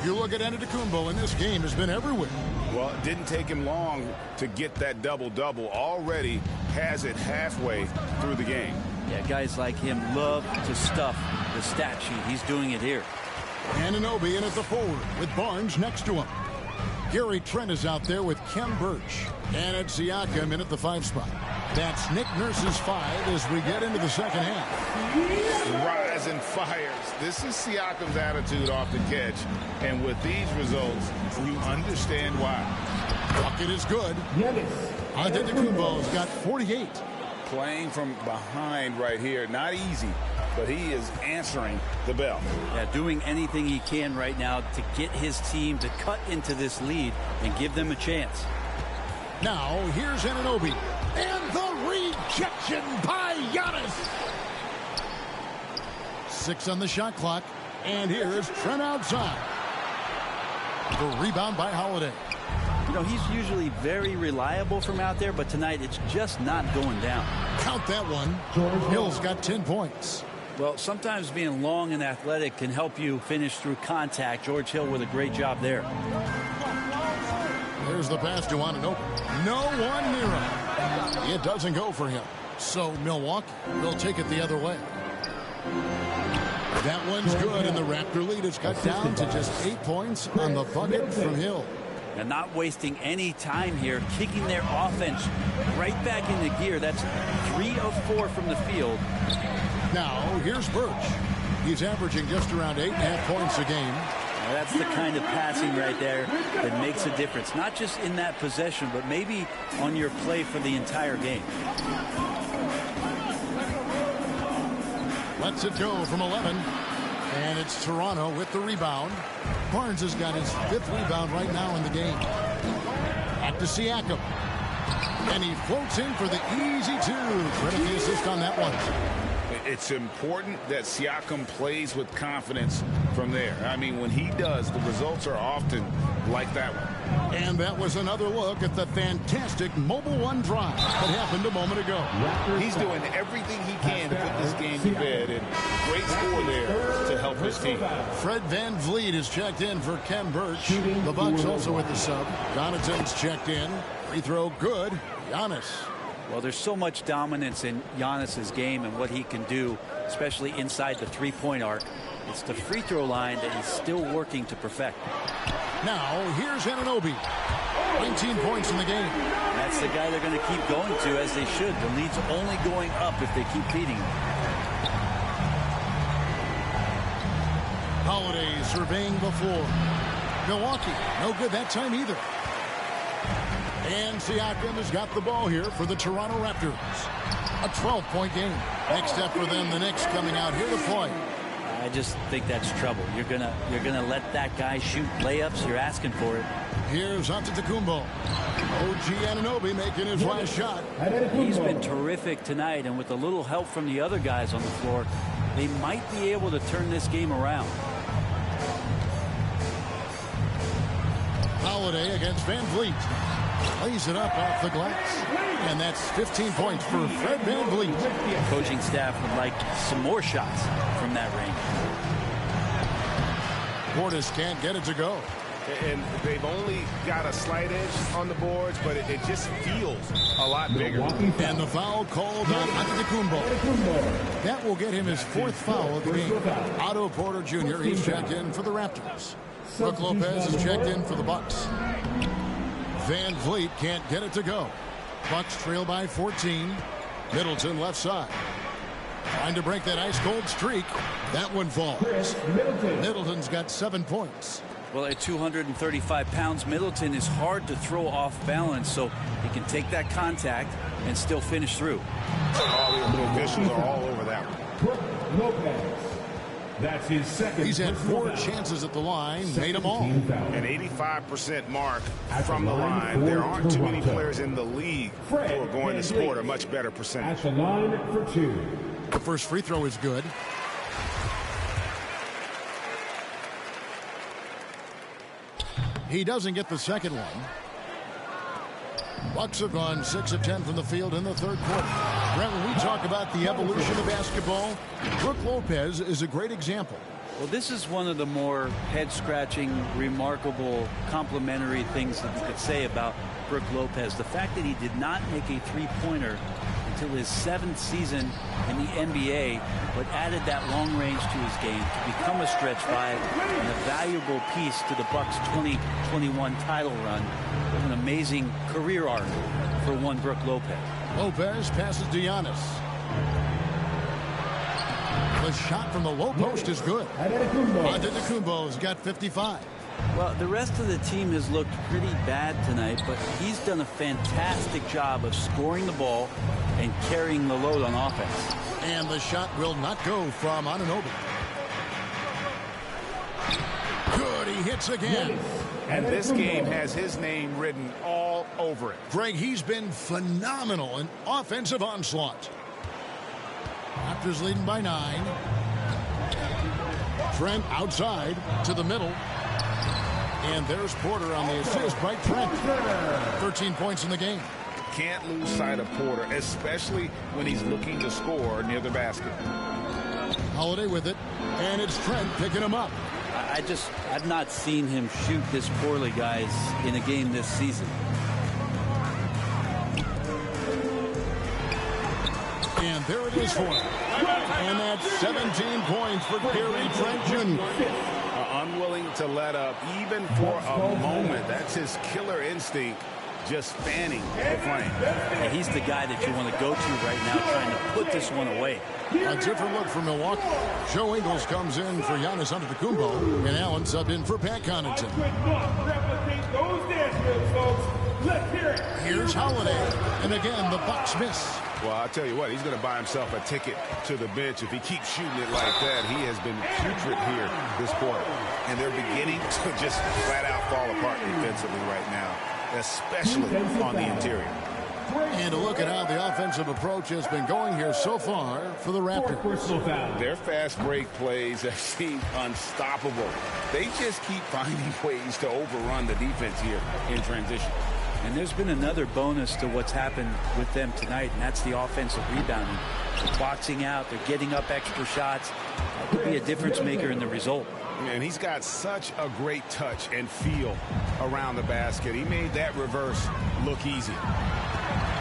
You look at Antetokounmpo, and this game has been everywhere. Well, it didn't take him long to get that double-double. Already has it halfway through the game. Yeah, guys like him love to stuff the stat sheet. He's doing it here. Anunoby in at the forward with Barnes next to him. Gary Trent is out there with Kem Birch. And it's Siakam in at the 5 spot. That's Nick Nurse's 5 as we get into the second half. Rise and fires. This is Siakam's attitude off the catch. And with these results, you understand why. Bucket is good. Antetokounmpo's got 48. Playing from behind right here. Not easy, but he is answering the bell. Yeah, doing anything he can right now to get his team to cut into this lead and give them a chance. Now, here's Anunoby. And the rejection by Giannis. 6 on the shot clock. And here's Trent outside. The rebound by Holiday. You know, he's usually very reliable from out there, but tonight it's just not going down. Count that one. Hill's got 10 points. Well, sometimes being long and athletic can help you finish through contact. George Hill with a great job there. There's the pass to Anunoby. No one near him. It doesn't go for him. So Milwaukee will take it the other way. That one's good, and the Raptor lead is cut down to just 8 points on the bucket from Hill. And not wasting any time here, kicking their offense right back into gear. That's 3 of 4 from the field. Now, here's Birch. He's averaging just around 8.5 points a game. Now, that's the kind of passing right there that makes a difference. Not just in that possession, but maybe on your play for the entire game. Lets it go from 11. And it's Toronto with the rebound. Barnes has got his 5th rebound right now in the game. Back to Siakam. And he floats in for the easy 2. Credit the assist on that one. It's important that Siakam plays with confidence from there. I mean, when he does, the results are often like that one. And that was another look at the fantastic Mobile One drive that happened a moment ago. He's doing everything he can to put this game to bed, and great score there to help his team. Fred VanVleet is checked in for Kem Birch. The Bucks also with the sub. Donatan's checked in. Free throw good. Giannis. Well, there's so much dominance in Giannis's game and what he can do, especially inside the three-point arc. It's the free throw line that he's still working to perfect. Now, here's Anunoby. 19 points in the game. That's the guy they're going to keep going to, as they should. The lead's only going up if they keep feeding him. Holiday surveying the floor. Milwaukee, no good that time either. And Siakam has got the ball here for the Toronto Raptors. A 12-point game. Next step for them, the Knicks coming out here to play. I just think that's trouble. You're gonna let that guy shoot layups. You're asking for it. Here's Antetokounmpo. OG Anunoby making his last shot. He's been terrific tonight, and with a little help from the other guys on the floor, they might be able to turn this game around. Holiday against VanVleet. Lays it up off the glass. And that's 15 points for Fred VanVleet. The coaching staff would like some more shots from that range. Portis can't get it to go. And they've only got a slight edge on the boards, but it just feels a lot bigger. And the foul called on Antetokounmpo. That will get him his 4th foul of the game. Otto Porter Jr. He's checked in for the Raptors. Brook Lopez is checked in for the Bucks. VanVleet can't get it to go. Bucks trail by 14. Middleton left side. Trying to break that ice-cold streak. That one falls. Middleton's got 7 points. Well, at 235 pounds, Middleton is hard to throw off balance, so he can take that contact and still finish through. All the officials are all over that one. Lopez. That's his second. He's had 4 chances at the line, made them all. An 85% mark from the line. There aren't too many players in the league who are going to score a much better percentage. At the line for 2. The first free throw is good. He doesn't get the second one. Bucks have gone 6 of 10 from the field in the third quarter. Brent, when we talk about the evolution of basketball, Brook Lopez is a great example. Well, this is one of the more head-scratching, remarkable, complimentary things that you could say about Brook Lopez. The fact that he did not make a three-pointer until his 7th season in the NBA, but added that long range to his game to become a stretch five and a valuable piece to the Bucks' 2021 title run. What an amazing career arc for one Brook Lopez. Lopez passes to Giannis. The shot from the low post is good. Antetokounmpo's got 55. Well, the rest of the team has looked pretty bad tonight, but he's done a fantastic job of scoring the ball and carrying the load on offense. And the shot will not go from Anunoby. Good, he hits again. And this game has his name written all over it. Greg, he's been phenomenal in offensive onslaught. Raptors leading by 9. Trent outside to the middle. And there's Porter on the assist by Trent. 13 points in the game. Can't lose sight of Porter, especially when he's looking to score near the basket. Holiday with it. And it's Trent picking him up. I've not seen him shoot this poorly, guys, in a game this season. And there it is for him. And that's 17 points for Gary Trent Jr. Unwilling to let up even for a moment. That's his killer instinct, just fanning the flame. And he's the guy that you want to go to right now, trying to put this one away. A different look for Milwaukee. Joe Ingles comes in for Giannis Antetokounmpo, and Allen subbed in for Pat Connaughton. Here's Holiday, and again the Bucks miss. Well, I'll tell you what, he's going to buy himself a ticket to the bench. If he keeps shooting it like that, he has been putrid here this quarter. And they're beginning to just flat out fall apart defensively right now, especially on the interior. And to look at how the offensive approach has been going here so far for the Raptors. Their fast break plays have seemed unstoppable. They just keep finding ways to overrun the defense here in transition. And there's been another bonus to what's happened with them tonight, and that's the offensive rebounding. They're boxing out, they're getting up extra shots. That could be a difference maker in the result. And he's got such a great touch and feel around the basket. He made that reverse look easy.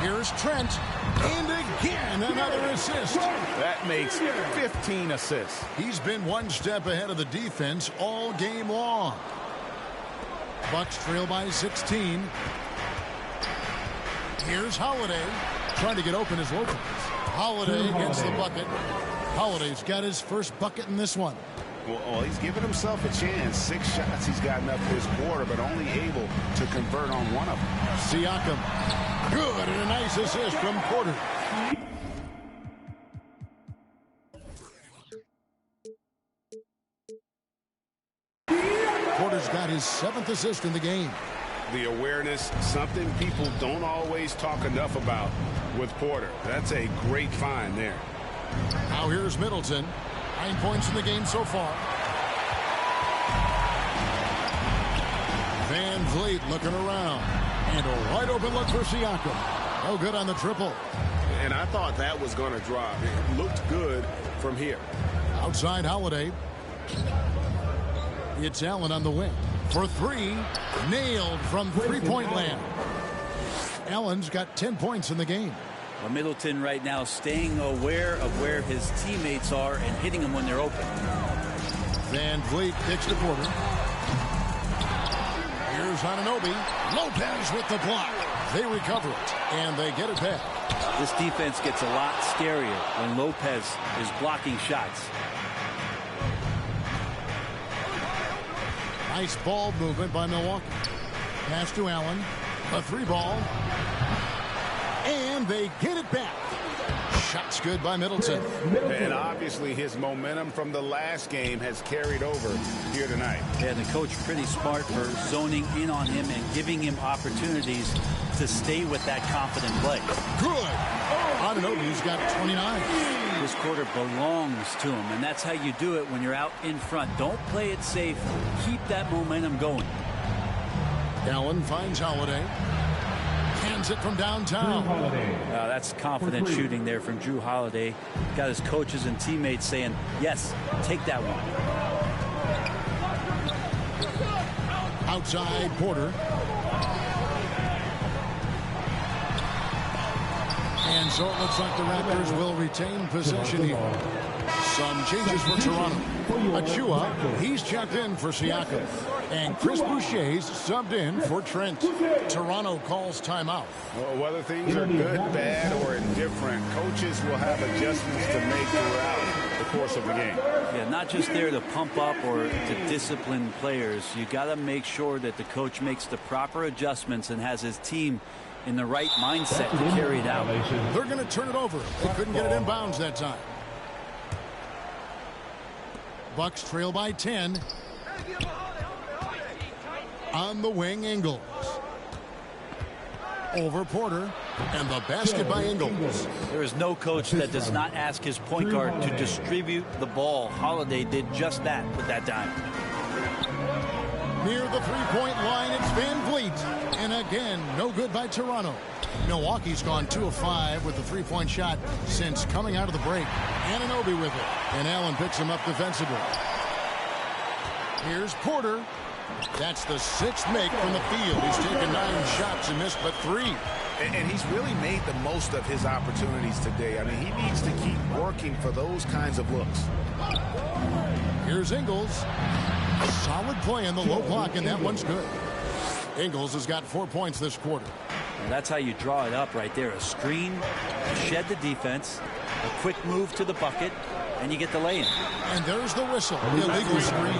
Here's Trent, and again another assist. That makes 15 assists. He's been one step ahead of the defense all game long. Bucks trail by 16. Here's Holiday, trying to get open as Lopez. Holiday gets the bucket. Holiday's got his first bucket in this one. Well, he's given himself a chance. 6 shots he's gotten up this quarter, but only able to convert on one of them. Siakam, good, and a nice assist from Porter. Porter's got his 7th assist in the game. The awareness, something people don't always talk enough about with Porter. That's a great find there. Now here's Middleton. 9 points in the game so far. Van Vliet looking around. And a wide open look for Siakam. No good on the triple. And I thought that was going to drop. It looked good from here. Outside Holiday. It's Allen on the wing. For 3, nailed from three-point land. Allen's got 10 points in the game. Well, Middleton right now staying aware of where his teammates are and hitting them when they're open. Van Vliet kicks to Porter. Here's Anunoby. Lopez with the block. They recover it, and they get it back. This defense gets a lot scarier when Lopez is blocking shots. Nice ball movement by Milwaukee. Pass to Allen. A 3-ball. And they get it back. Shots good by Middleton. And obviously his momentum from the last game has carried over here tonight. Yeah, the coach pretty smart for zoning in on him and giving him opportunities to stay with that confident play. Good. Anunoby's got 29. This quarter belongs to him, and that's how you do it when you're out in front. Don't play it safe. Keep that momentum going. Allen finds Holiday. Can't Hits it from downtown. That's confident shooting there from Drew Holiday. Got his coaches and teammates saying, yes, take that one. Outside Porter. And so it looks like the Raptors will retain possession here. Some changes for Toronto. Achua, he's checked in for Siakam. And Chris Boucher's subbed in for Trent. Toronto calls timeout. Well, whether things are good, bad, or indifferent, coaches will have adjustments to make throughout the course of the game. Yeah, not just there to pump up or to discipline players. You got to make sure that the coach makes the proper adjustments and has his team in the right mindset to carry it out. They're going to turn it over. They couldn't get it in bounds that time. Bucks trail by 10. On the wing, Ingles. Over Porter. And the basket by Ingles. There is no coach that does not ask his point guard to distribute the ball. Holiday did just that with that dime. Near the three-point line, it's Van Vliet. And again, no good by Toronto. Milwaukee's gone 2 of 5 with the three-point shot since coming out of the break. Anunoby with it. And Allen picks him up defensively. Here's Porter. That's the 6th make from the field. He's taken 9 shots and missed but 3. And he's really made the most of his opportunities today. I mean, he needs to keep working for those kinds of looks. Here's Ingles. Solid play in the low block, and that one's good. Ingles has got 4 points this quarter. And that's how you draw it up right there. A screen, shed the defense, a quick move to the bucket, and you get the lay-in. And there's the whistle. Illegal screen.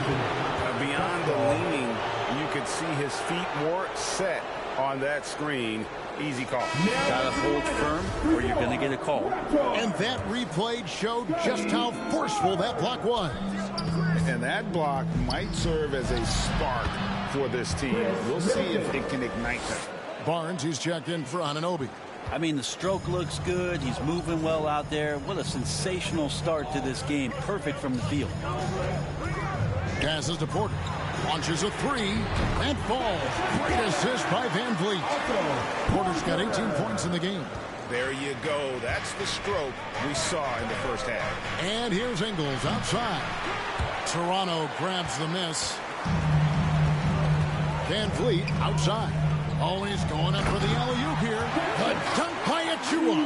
Beyond the leaning, you could see his feet more set on that screen. Easy call. Gotta hold firm or you're gonna get a call. And that replay showed just how forceful that block was. And that block might serve as a spark for this team. We'll see if it can ignite them. Barnes, he's checked in for Anunoby. I mean, the stroke looks good. He's moving well out there. What a sensational start to this game. Perfect from the field. Passes to Porter. Launches a 3. And falls. Great assist by Van Vliet. Porter's got 18 points in the game. There you go. That's the stroke we saw in the first half. And here's Ingles outside. Toronto grabs the miss. Van Vliet outside. Always going up for the alley-oop here. The dunk by Achua.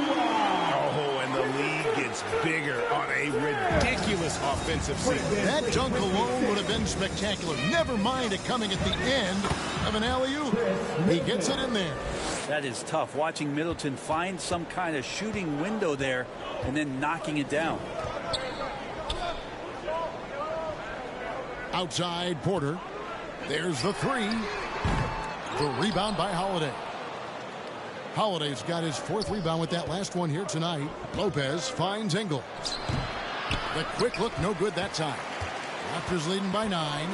Oh, and the lead gets bigger on a ridiculous offensive scene. That dunk alone would have been spectacular. Never mind it coming at the end of an alley-oop. He gets it in there. That is tough. Watching Middleton find some kind of shooting window there and then knocking it down. Outside Porter. There's the 3. The rebound by Holiday. Holiday's got his 4th rebound with that last one here tonight. Lopez finds Ingles. The quick look, no good that time. Raptors leading by 9.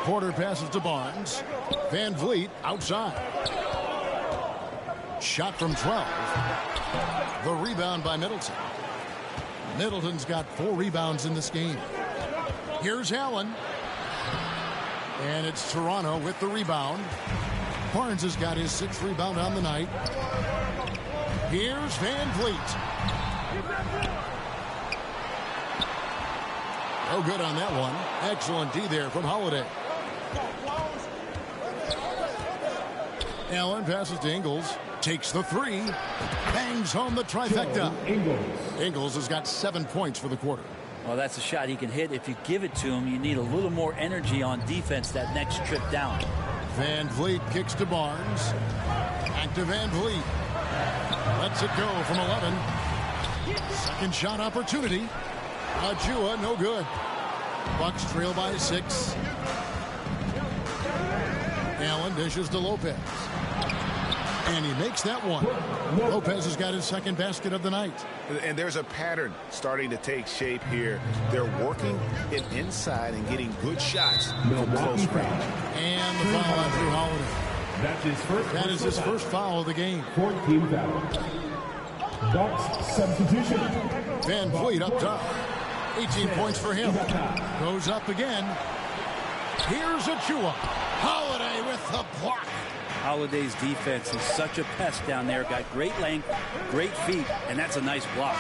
Porter passes to Barnes. Van Vliet outside. Shot from 12. The rebound by Middleton. Middleton's got 4 rebounds in this game. Here's Allen. And it's Toronto with the rebound. Barnes has got his 6th rebound on the night. Here's Van Vliet. No good on that one. Excellent D there from Holiday. Allen passes to Ingles. Takes the 3. Bangs home the trifecta. Ingles has got 7 points for the quarter. Well, that's a shot he can hit. If you give it to him, you need a little more energy on defense that next trip down. Van Vliet kicks to Barnes. Back to Van Vliet. Lets it go from 11. Second shot opportunity. Achua, no good. Bucks trail by 6. Allen dishes to Lopez. And he makes that one. Lopez has got his 2nd basket of the night. And there's a pattern starting to take shape here. They're working it inside and getting good shots from close range. And the foul on Drew Holiday. That is his first foul of the game. 14 foul. Bucks substitution. Van Vliet up top. 18 points for him. Goes up again. Here's Achua. Holiday with the block. Holiday's defense is such a pest down there. Got great length, great feet, and that's a nice block.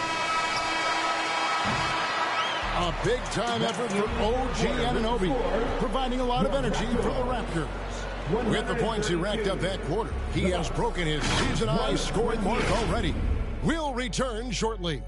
A big-time effort for OG Anunoby, providing a lot of energy for the Raptors. With the points he racked up that quarter, he has broken his season-high scoring mark already. We'll return shortly.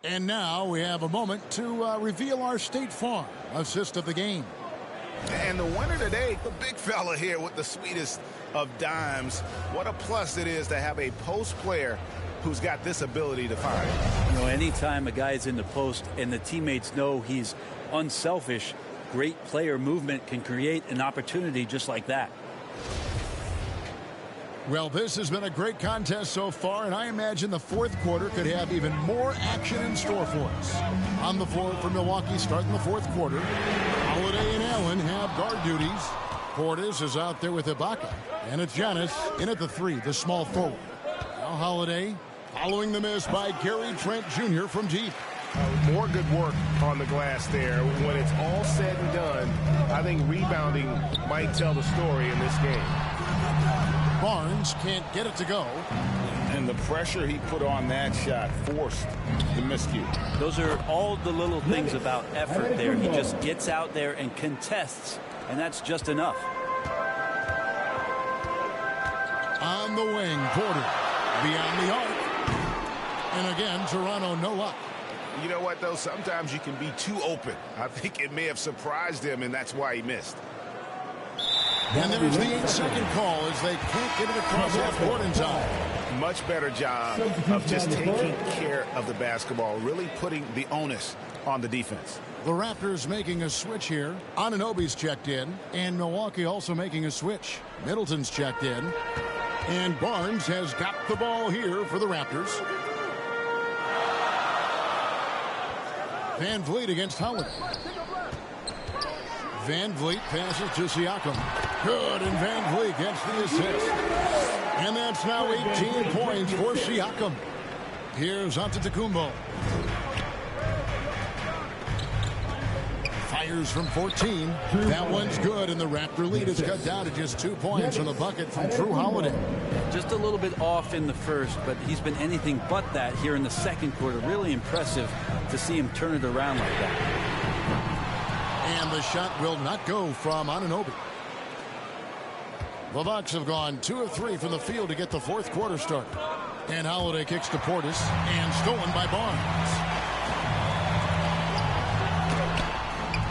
And now we have a moment to reveal our State Farm assist of the game. And the winner today, the big fella here with the sweetest of dimes. What a plus it is to have a post player who's got this ability to find. You know, anytime a guy's in the post and the teammates know he's unselfish, great player movement can create an opportunity just like that. Well, this has been a great contest so far, and I imagine the fourth quarter could have even more action in store for us. On the floor for Milwaukee starting the fourth quarter, Holiday and Allen have guard duties. Portis is out there with Ibaka, and it's Giannis in at the three, the small forward. Now Holiday following the miss by Gary Trent Jr. from deep. More good work on the glass there. When it's all said and done, I think rebounding might tell the story in this game. Barnes can't get it to go. And the pressure he put on that shot forced the miscue. Those are all the little things about effort there. He just gets out there and contests, and that's just enough. On the wing, Porter beyond the arc. And again, Toronto no luck. You know what, though? Sometimes you can be too open. I think it may have surprised him, and that's why he missed. And there's the 8-second call as they can't get it across half court in time. Much better job of just taking care of the basketball, really putting the onus on the defense. The Raptors making a switch here. Anunoby's checked in, and Milwaukee also making a switch. Middleton's checked in, and Barnes has got the ball here for the Raptors. Van Vliet against Holiday. Van Vliet passes to Siakam. Good, and Van Vliet gets the assist. And that's now 18 points for Siakam. Here's Antetokounmpo. Fires from 14. That one's good, and the Raptor lead is cut down to just 2 points on the bucket from Drew Holiday. Just a little bit off in the first, but he's been anything but that here in the second quarter. Really impressive to see him turn it around like that. And the shot will not go from Anunoby. The Bucks have gone 2 of 3 from the field to get the fourth quarter started. And Holiday kicks to Portis, and stolen by Barnes.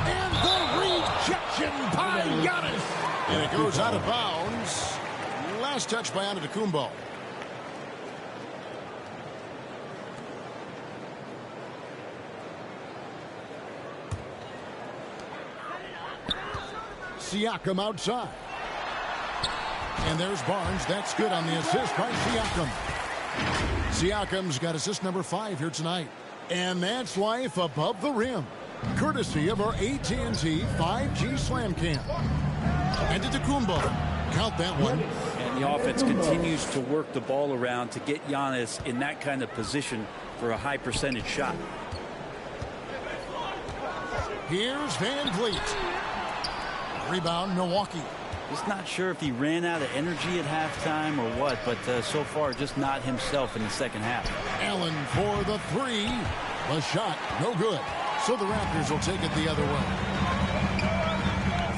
And the rejection by Giannis. And it goes out of bounds. Last touch by Antetokounmpo. Siakam outside. And there's Barnes. That's good on the assist by Siakam. Siakam's got assist number 5 here tonight. And that's life above the rim. Courtesy of our AT&T 5G Slam Cam. And Antetokounmpo. Count that one. And the offense continues to work the ball around to get Giannis in that kind of position for a high percentage shot. Here's Van Vliet. Rebound, Milwaukee. Just not sure if he ran out of energy at halftime or what, but so far just not himself in the second half. Allen for the 3. The shot, no good. So the Raptors will take it the other way.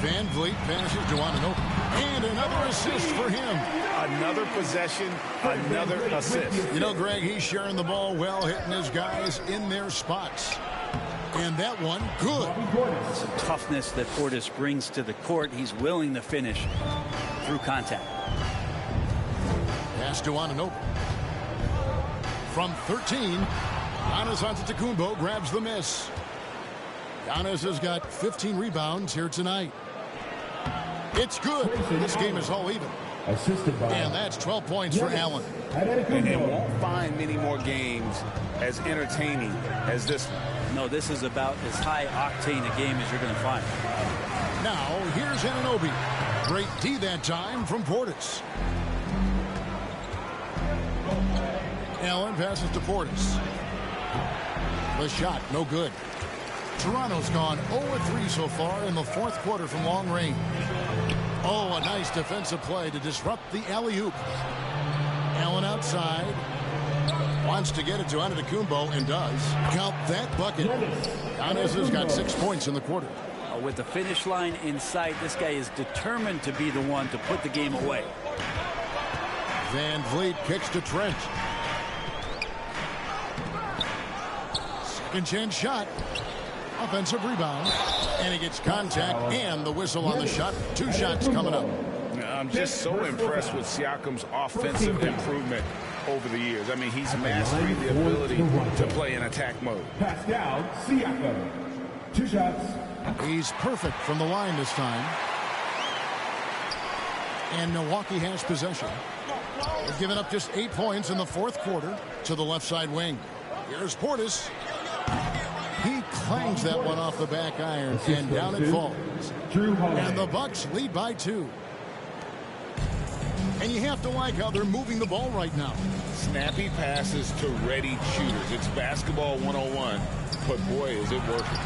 Van Vliet passes to Anunoby. And another assist for him. Another possession, another assist. You know, Greg, he's sharing the ball well, hitting his guys in their spots. And that one, good. Some toughness that Portis brings to the court. He's willing to finish through contact. Pass to Anunoby. From 13, Giannis Antetokounmpo grabs the miss. Giannis has got 15 rebounds here tonight. It's good. This game is all even. Assisted by. And that's 12 points for Allen. And won't find many more games as entertaining as this one. No, this is about as high octane a game as you're going to find. Now, here's Anunoby. Great D that time from Portis. Allen passes to Portis. The shot, no good. Toronto's gone 0-3 so far in the fourth quarter from long range. Oh, a nice defensive play to disrupt the alley-oop. Allen outside. Wants to get it to Antetokounmpo and does. Count that bucket. Giannis has got 6 points in the quarter. With the finish line in sight, this guy is determined to be the one to put the game away. Van Vliet kicks to Trent. Second chance shot. Offensive rebound. And he gets contact and the whistle on the shot. 2 shots coming up. I'm just so impressed with Siakam's offensive improvement over the years. I mean, he's mastered the ability to play in attack mode. Pass down, Siakam. 2 shots. He's perfect from the line this time. And Milwaukee has possession. They've given up just 8 points in the fourth quarter to the left side wing. Here's Portis. He clangs that one off the back iron, and down it falls. And the Bucks lead by 2. And you have to like how they're moving the ball right now. Snappy passes to ready shooters. It's basketball 101, but boy, is it working.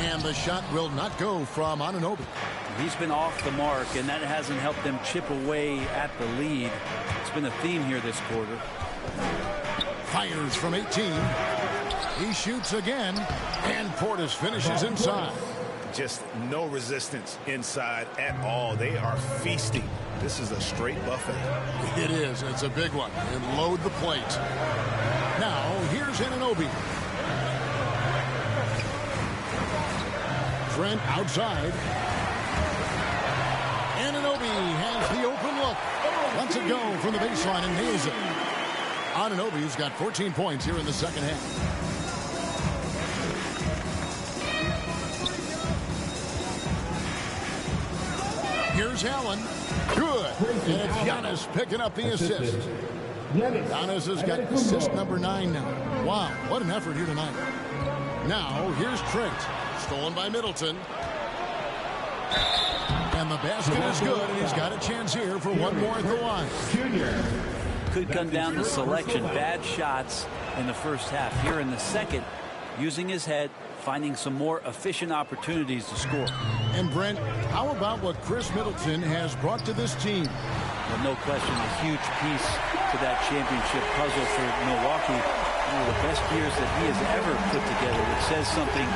And the shot will not go from Anunoby. He's been off the mark, and that hasn't helped them chip away at the lead. It's been a theme here this quarter. Fires from 18. He shoots again, and Portis finishes inside. Just no resistance inside at all. They are feasting. This is a straight buffet. It is. It's a big one. And load the plate. Now, here's Anunoby. Trent outside. Anunoby has the open look. Lets it go from the baseline and nails it. Anunoby's got 14 points here in the second half. Here's Allen. Good. And it's Giannis picking up the assist. Giannis has got assist number 9 now. Wow, what an effort here tonight. Now, here's Trent. Stolen by Middleton. And the basket is good, and he's got a chance here for one more at the line. Could come down to selection. Bad shots in the first half. Here in the second, using his head, finding some more efficient opportunities to score. And Brent, how about what Chris Middleton has brought to this team? Well, no question, a huge piece to that championship puzzle for Milwaukee. One of the best years that he has ever put together, which says something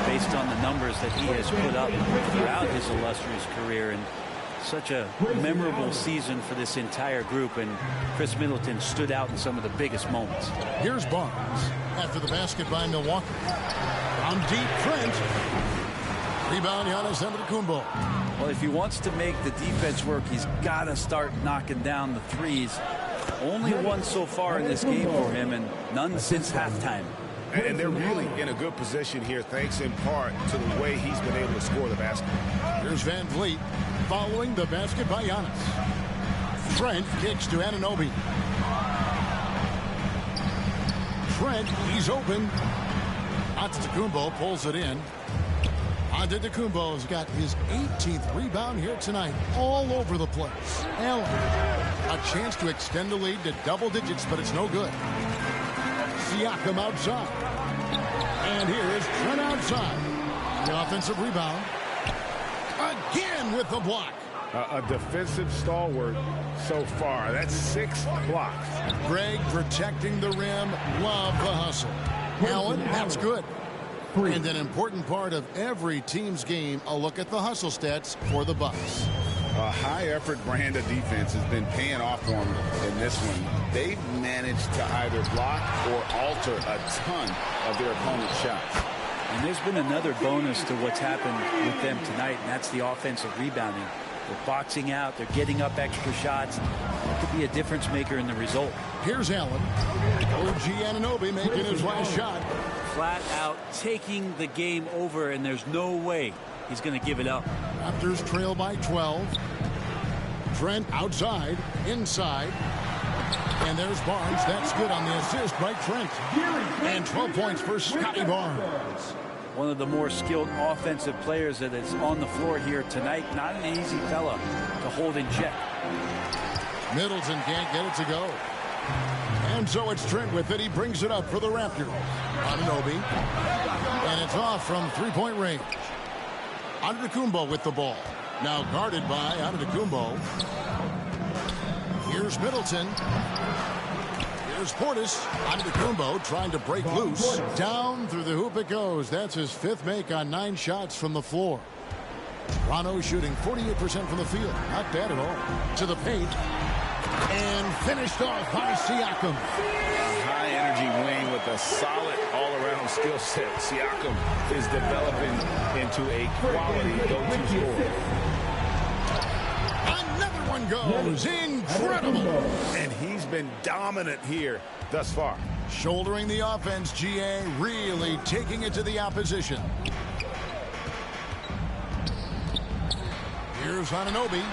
based on the numbers that he has put up throughout his illustrious career. And such a memorable season for this entire group, and Chris Middleton stood out in some of the biggest moments. Here's Barnes after the basket by Milwaukee. On deep, Trent. Rebound, Giannis Antetokounmpo. Well, if he wants to make the defense work, he's got to start knocking down the threes. Only one so far in this game for him, and none since halftime. And they're really in a good position here, thanks in part to the way he's been able to score the basket. Here's Van Vliet following the basket by Giannis. Trent kicks to Anunoby. Trent, he's open. Antetokounmpo pulls it in. Antetokounmpo's got his 18th rebound here tonight, all over the place. Allen, a chance to extend the lead to double digits, but it's no good. Siakam outside. And here is Trent outside. The offensive rebound. Again with the block. A defensive stalwart so far. That's 6 blocks. Greg protecting the rim. Love the hustle. Allen, that's good. And an important part of every team's game, a look at the hustle stats for the Bucks. A high-effort brand of defense has been paying off for them in this one. They've managed to either block or alter a ton of their opponent's shots. And there's been another bonus to what's happened with them tonight, and that's the offensive rebounding. They're boxing out. They're getting up extra shots. It could be a difference maker in the result. Here's Allen. OG Anunoby making his last shot. Flat out taking the game over, and there's no way he's going to give it up. Raptors trail by 12. Trent outside, inside. And there's Barnes. That's good on the assist by Trent. And 12 points for Scotty Barnes. One of the more skilled offensive players that is on the floor here tonight. Not an easy fella to hold in check. Middleton can't get it to go. And so it's Trent with it. He brings it up for the Raptors. Anunoby. And it's off from three-point range. Antetokounmpo with the ball. Now guarded by Antetokounmpo. Here's Middleton. Here's Portis. Antetokounmpo trying to break loose. Down through the hoop it goes. That's his 5th make on 9 shots from the floor. Toronto shooting 48% from the field. Not bad at all. To the paint. And finished off by Siakam. A high-energy wing with a solid all-around skill set. Siakam is developing into a quality go-to scorer. Another one goes. Incredible. And he's been dominant here thus far. Shouldering the offense, GA really taking it to the opposition. Here's Anunoby.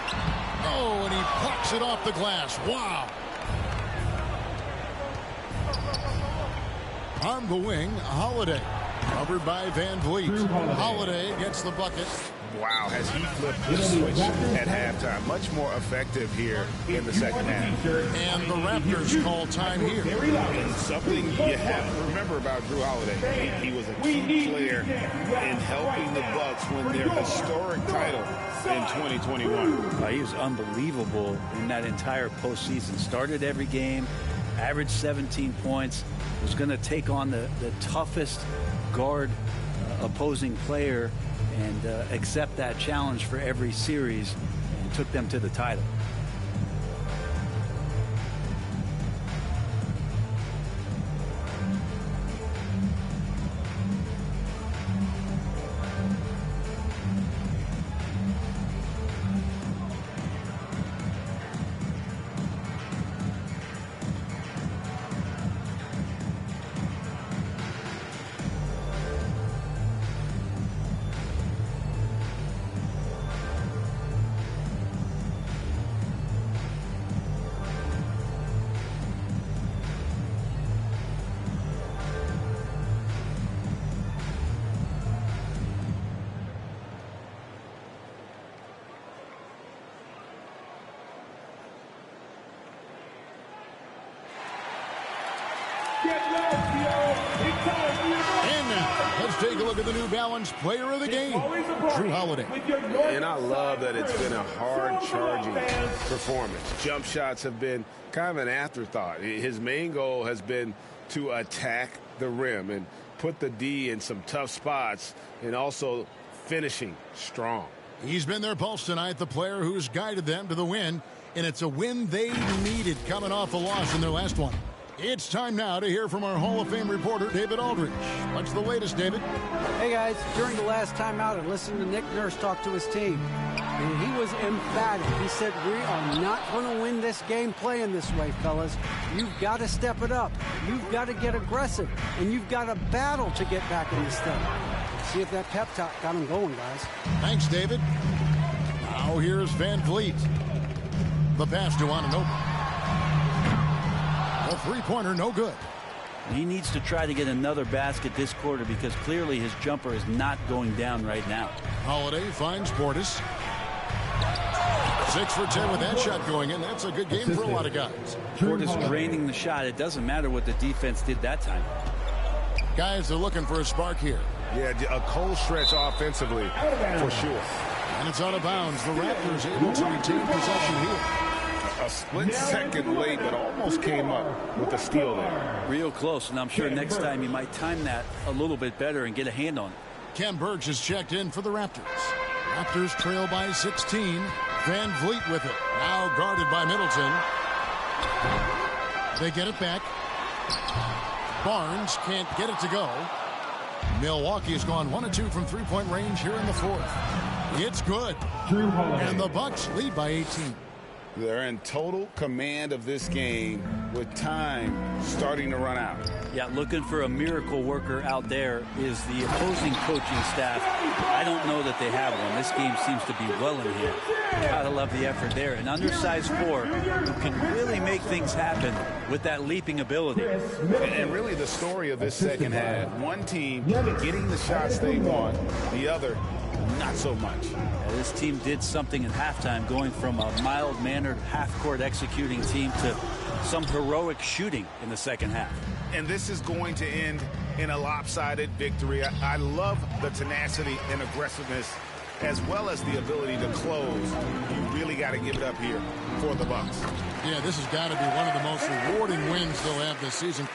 Oh, and he plucks it off the glass. Wow. On the wing, Holiday. Covered by Van Vliet. Holiday gets the bucket. Wow, has he flipped the switch at halftime. Much more effective here in the second half. And the Raptors call time here. And something you have to remember about Drew Holiday. He was a key player in helping the Bucks win their historic title in 2021. He was unbelievable in that entire postseason. Started every game, averaged 17 points, was going to take on the toughest guard opposing player and accept that challenge for every series and took them to the title. And now, let's take a look at the New Balance player of the game, Drew Holiday. And I love that it's been a hard-charging performance. Jump shots have been kind of an afterthought. His main goal has been to attack the rim and put the D in some tough spots and also finishing strong. He's been their pulse tonight, the player who's guided them to the win, and it's a win they needed coming off a loss in their last one. It's time now to hear from our Hall of Fame reporter, David Aldridge. What's the latest, David? Hey, guys. During the last timeout, I listened to Nick Nurse talk to his team, and he was emphatic. He said, we are not going to win this game playing this way, fellas. You've got to step it up. You've got to get aggressive, and you've got to battle to get back in this thing. See if that pep talk got him going, guys. Thanks, David. Now here's Van Vliet. The pass to Anunoby. A three-pointer, no good. He needs to try to get another basket this quarter because clearly his jumper is not going down right now. Holiday finds Portis. 6 for 10 with that shot going in. That's a good game for a lot of guys. Portis draining the shot. It doesn't matter what the defense did that time. Guys are looking for a spark here. Yeah, a cold stretch offensively for sure. And it's out of bounds. The Raptors able to retain possession here. A split second late, but almost came up with a steal there. Real close, and I'm sure next time he might time that a little bit better and get a hand on it. Ken Burge is checked in for the Raptors. Raptors trail by 16. Van Vliet with it. Now guarded by Middleton. They get it back. Barnes can't get it to go. Milwaukee has gone 1 of 2 from three-point range here in the fourth. It's good. And the Bucks lead by 18. They're in total command of this game with time starting to run out. Yeah, looking for a miracle worker out there is the opposing coaching staff. I don't know that they have one. This game seems to be well in hand. Gotta love the effort there. An undersized 4 who can really make things happen with that leaping ability. And really the story of this second half, one team getting the shots they want, the other not so much. Yeah, this team did something at halftime, going from a mild-mannered half-court executing team to some heroic shooting in the second half. And this is going to end in a lopsided victory. I love the tenacity and aggressiveness as well as the ability to close. You really got to give it up here for the Bucks. Yeah, this has got to be one of the most rewarding wins they'll have this season.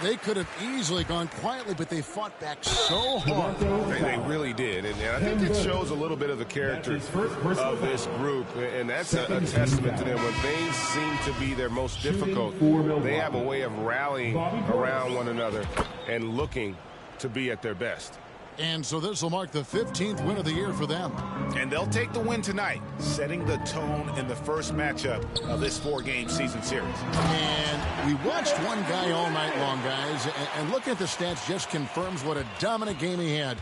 They could have easily gone quietly, but they fought back so hard. They really did. And I think it shows a little bit of the character of this group. And that's a testament to them. When things seem to be their most difficult, they have a way of rallying around one another and looking to be at their best. And so this will mark the 15th win of the year for them. And they'll take the win tonight, setting the tone in the first matchup of this 4-game season series. And we watched one guy all night long, guys, and looking at the stats just confirms what a dominant game he had.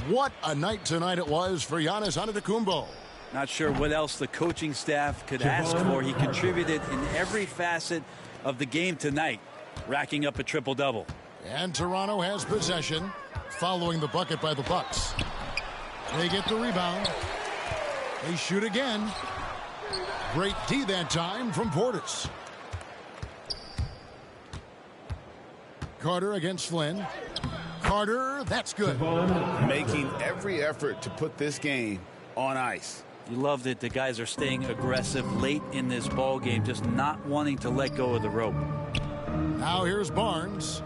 What a night tonight it was for Giannis Antetokounmpo. Not sure what else the coaching staff could ask for. He contributed in every facet of the game tonight, racking up a triple-double. And Toronto has possession, following the bucket by the Bucks. They get the rebound. They shoot again. Great D that time from Portis. Carter against Flynn. Carter, that's good. Making every effort to put this game on ice. You love that the guys are staying aggressive late in this ball game, just not wanting to let go of the rope. Now here's Barnes.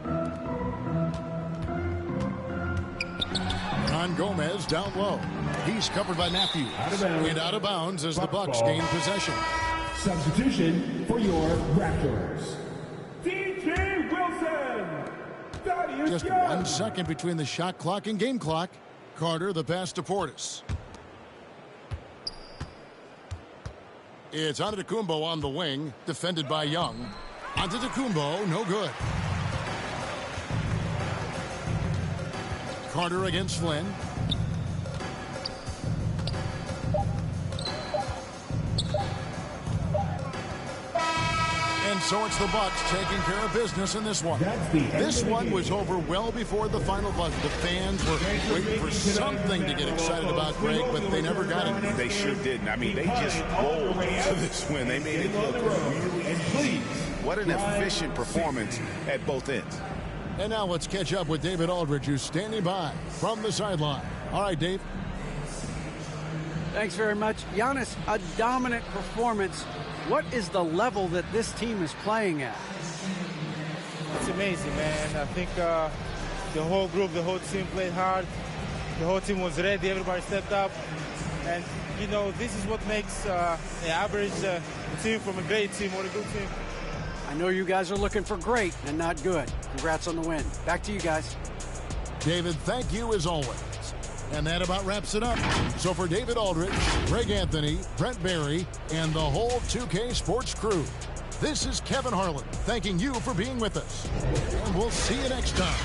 On Gomez down low. He's covered by Matthews. And out of bounds as the Bucks gain possession. Substitution for your Raptors. DJ Wilson. Just 1 second between the shot clock and game clock. Carter the pass to Portis. It's Antetokounmpo on the wing, defended by Young. Antetokounmpo, no good. Carter against Flynn. And so it's the Bucks taking care of business in this one. This one was over well before the final buzzer. The fans were waiting for something to get excited about, Greg, but they never got it. They sure didn't. I mean, they just rolled to this win. They made it look really easy. What an efficient performance at both ends. And now let's catch up with David Aldridge, who's standing by from the sideline. All right, Dave. Thanks very much. Giannis, a dominant performance. What is the level that this team is playing at? It's amazing, man. I think the whole group, the whole team played hard. The whole team was ready. Everybody stepped up. And, you know, this is what makes the average team from a great team or a good team. I know you guys are looking for great and not good. Congrats on the win. Back to you guys. David, thank you as always. And that about wraps it up. So for David Aldridge, Greg Anthony, Brent Barry, and the whole 2K Sports crew, this is Kevin Harlan thanking you for being with us. And we'll see you next time.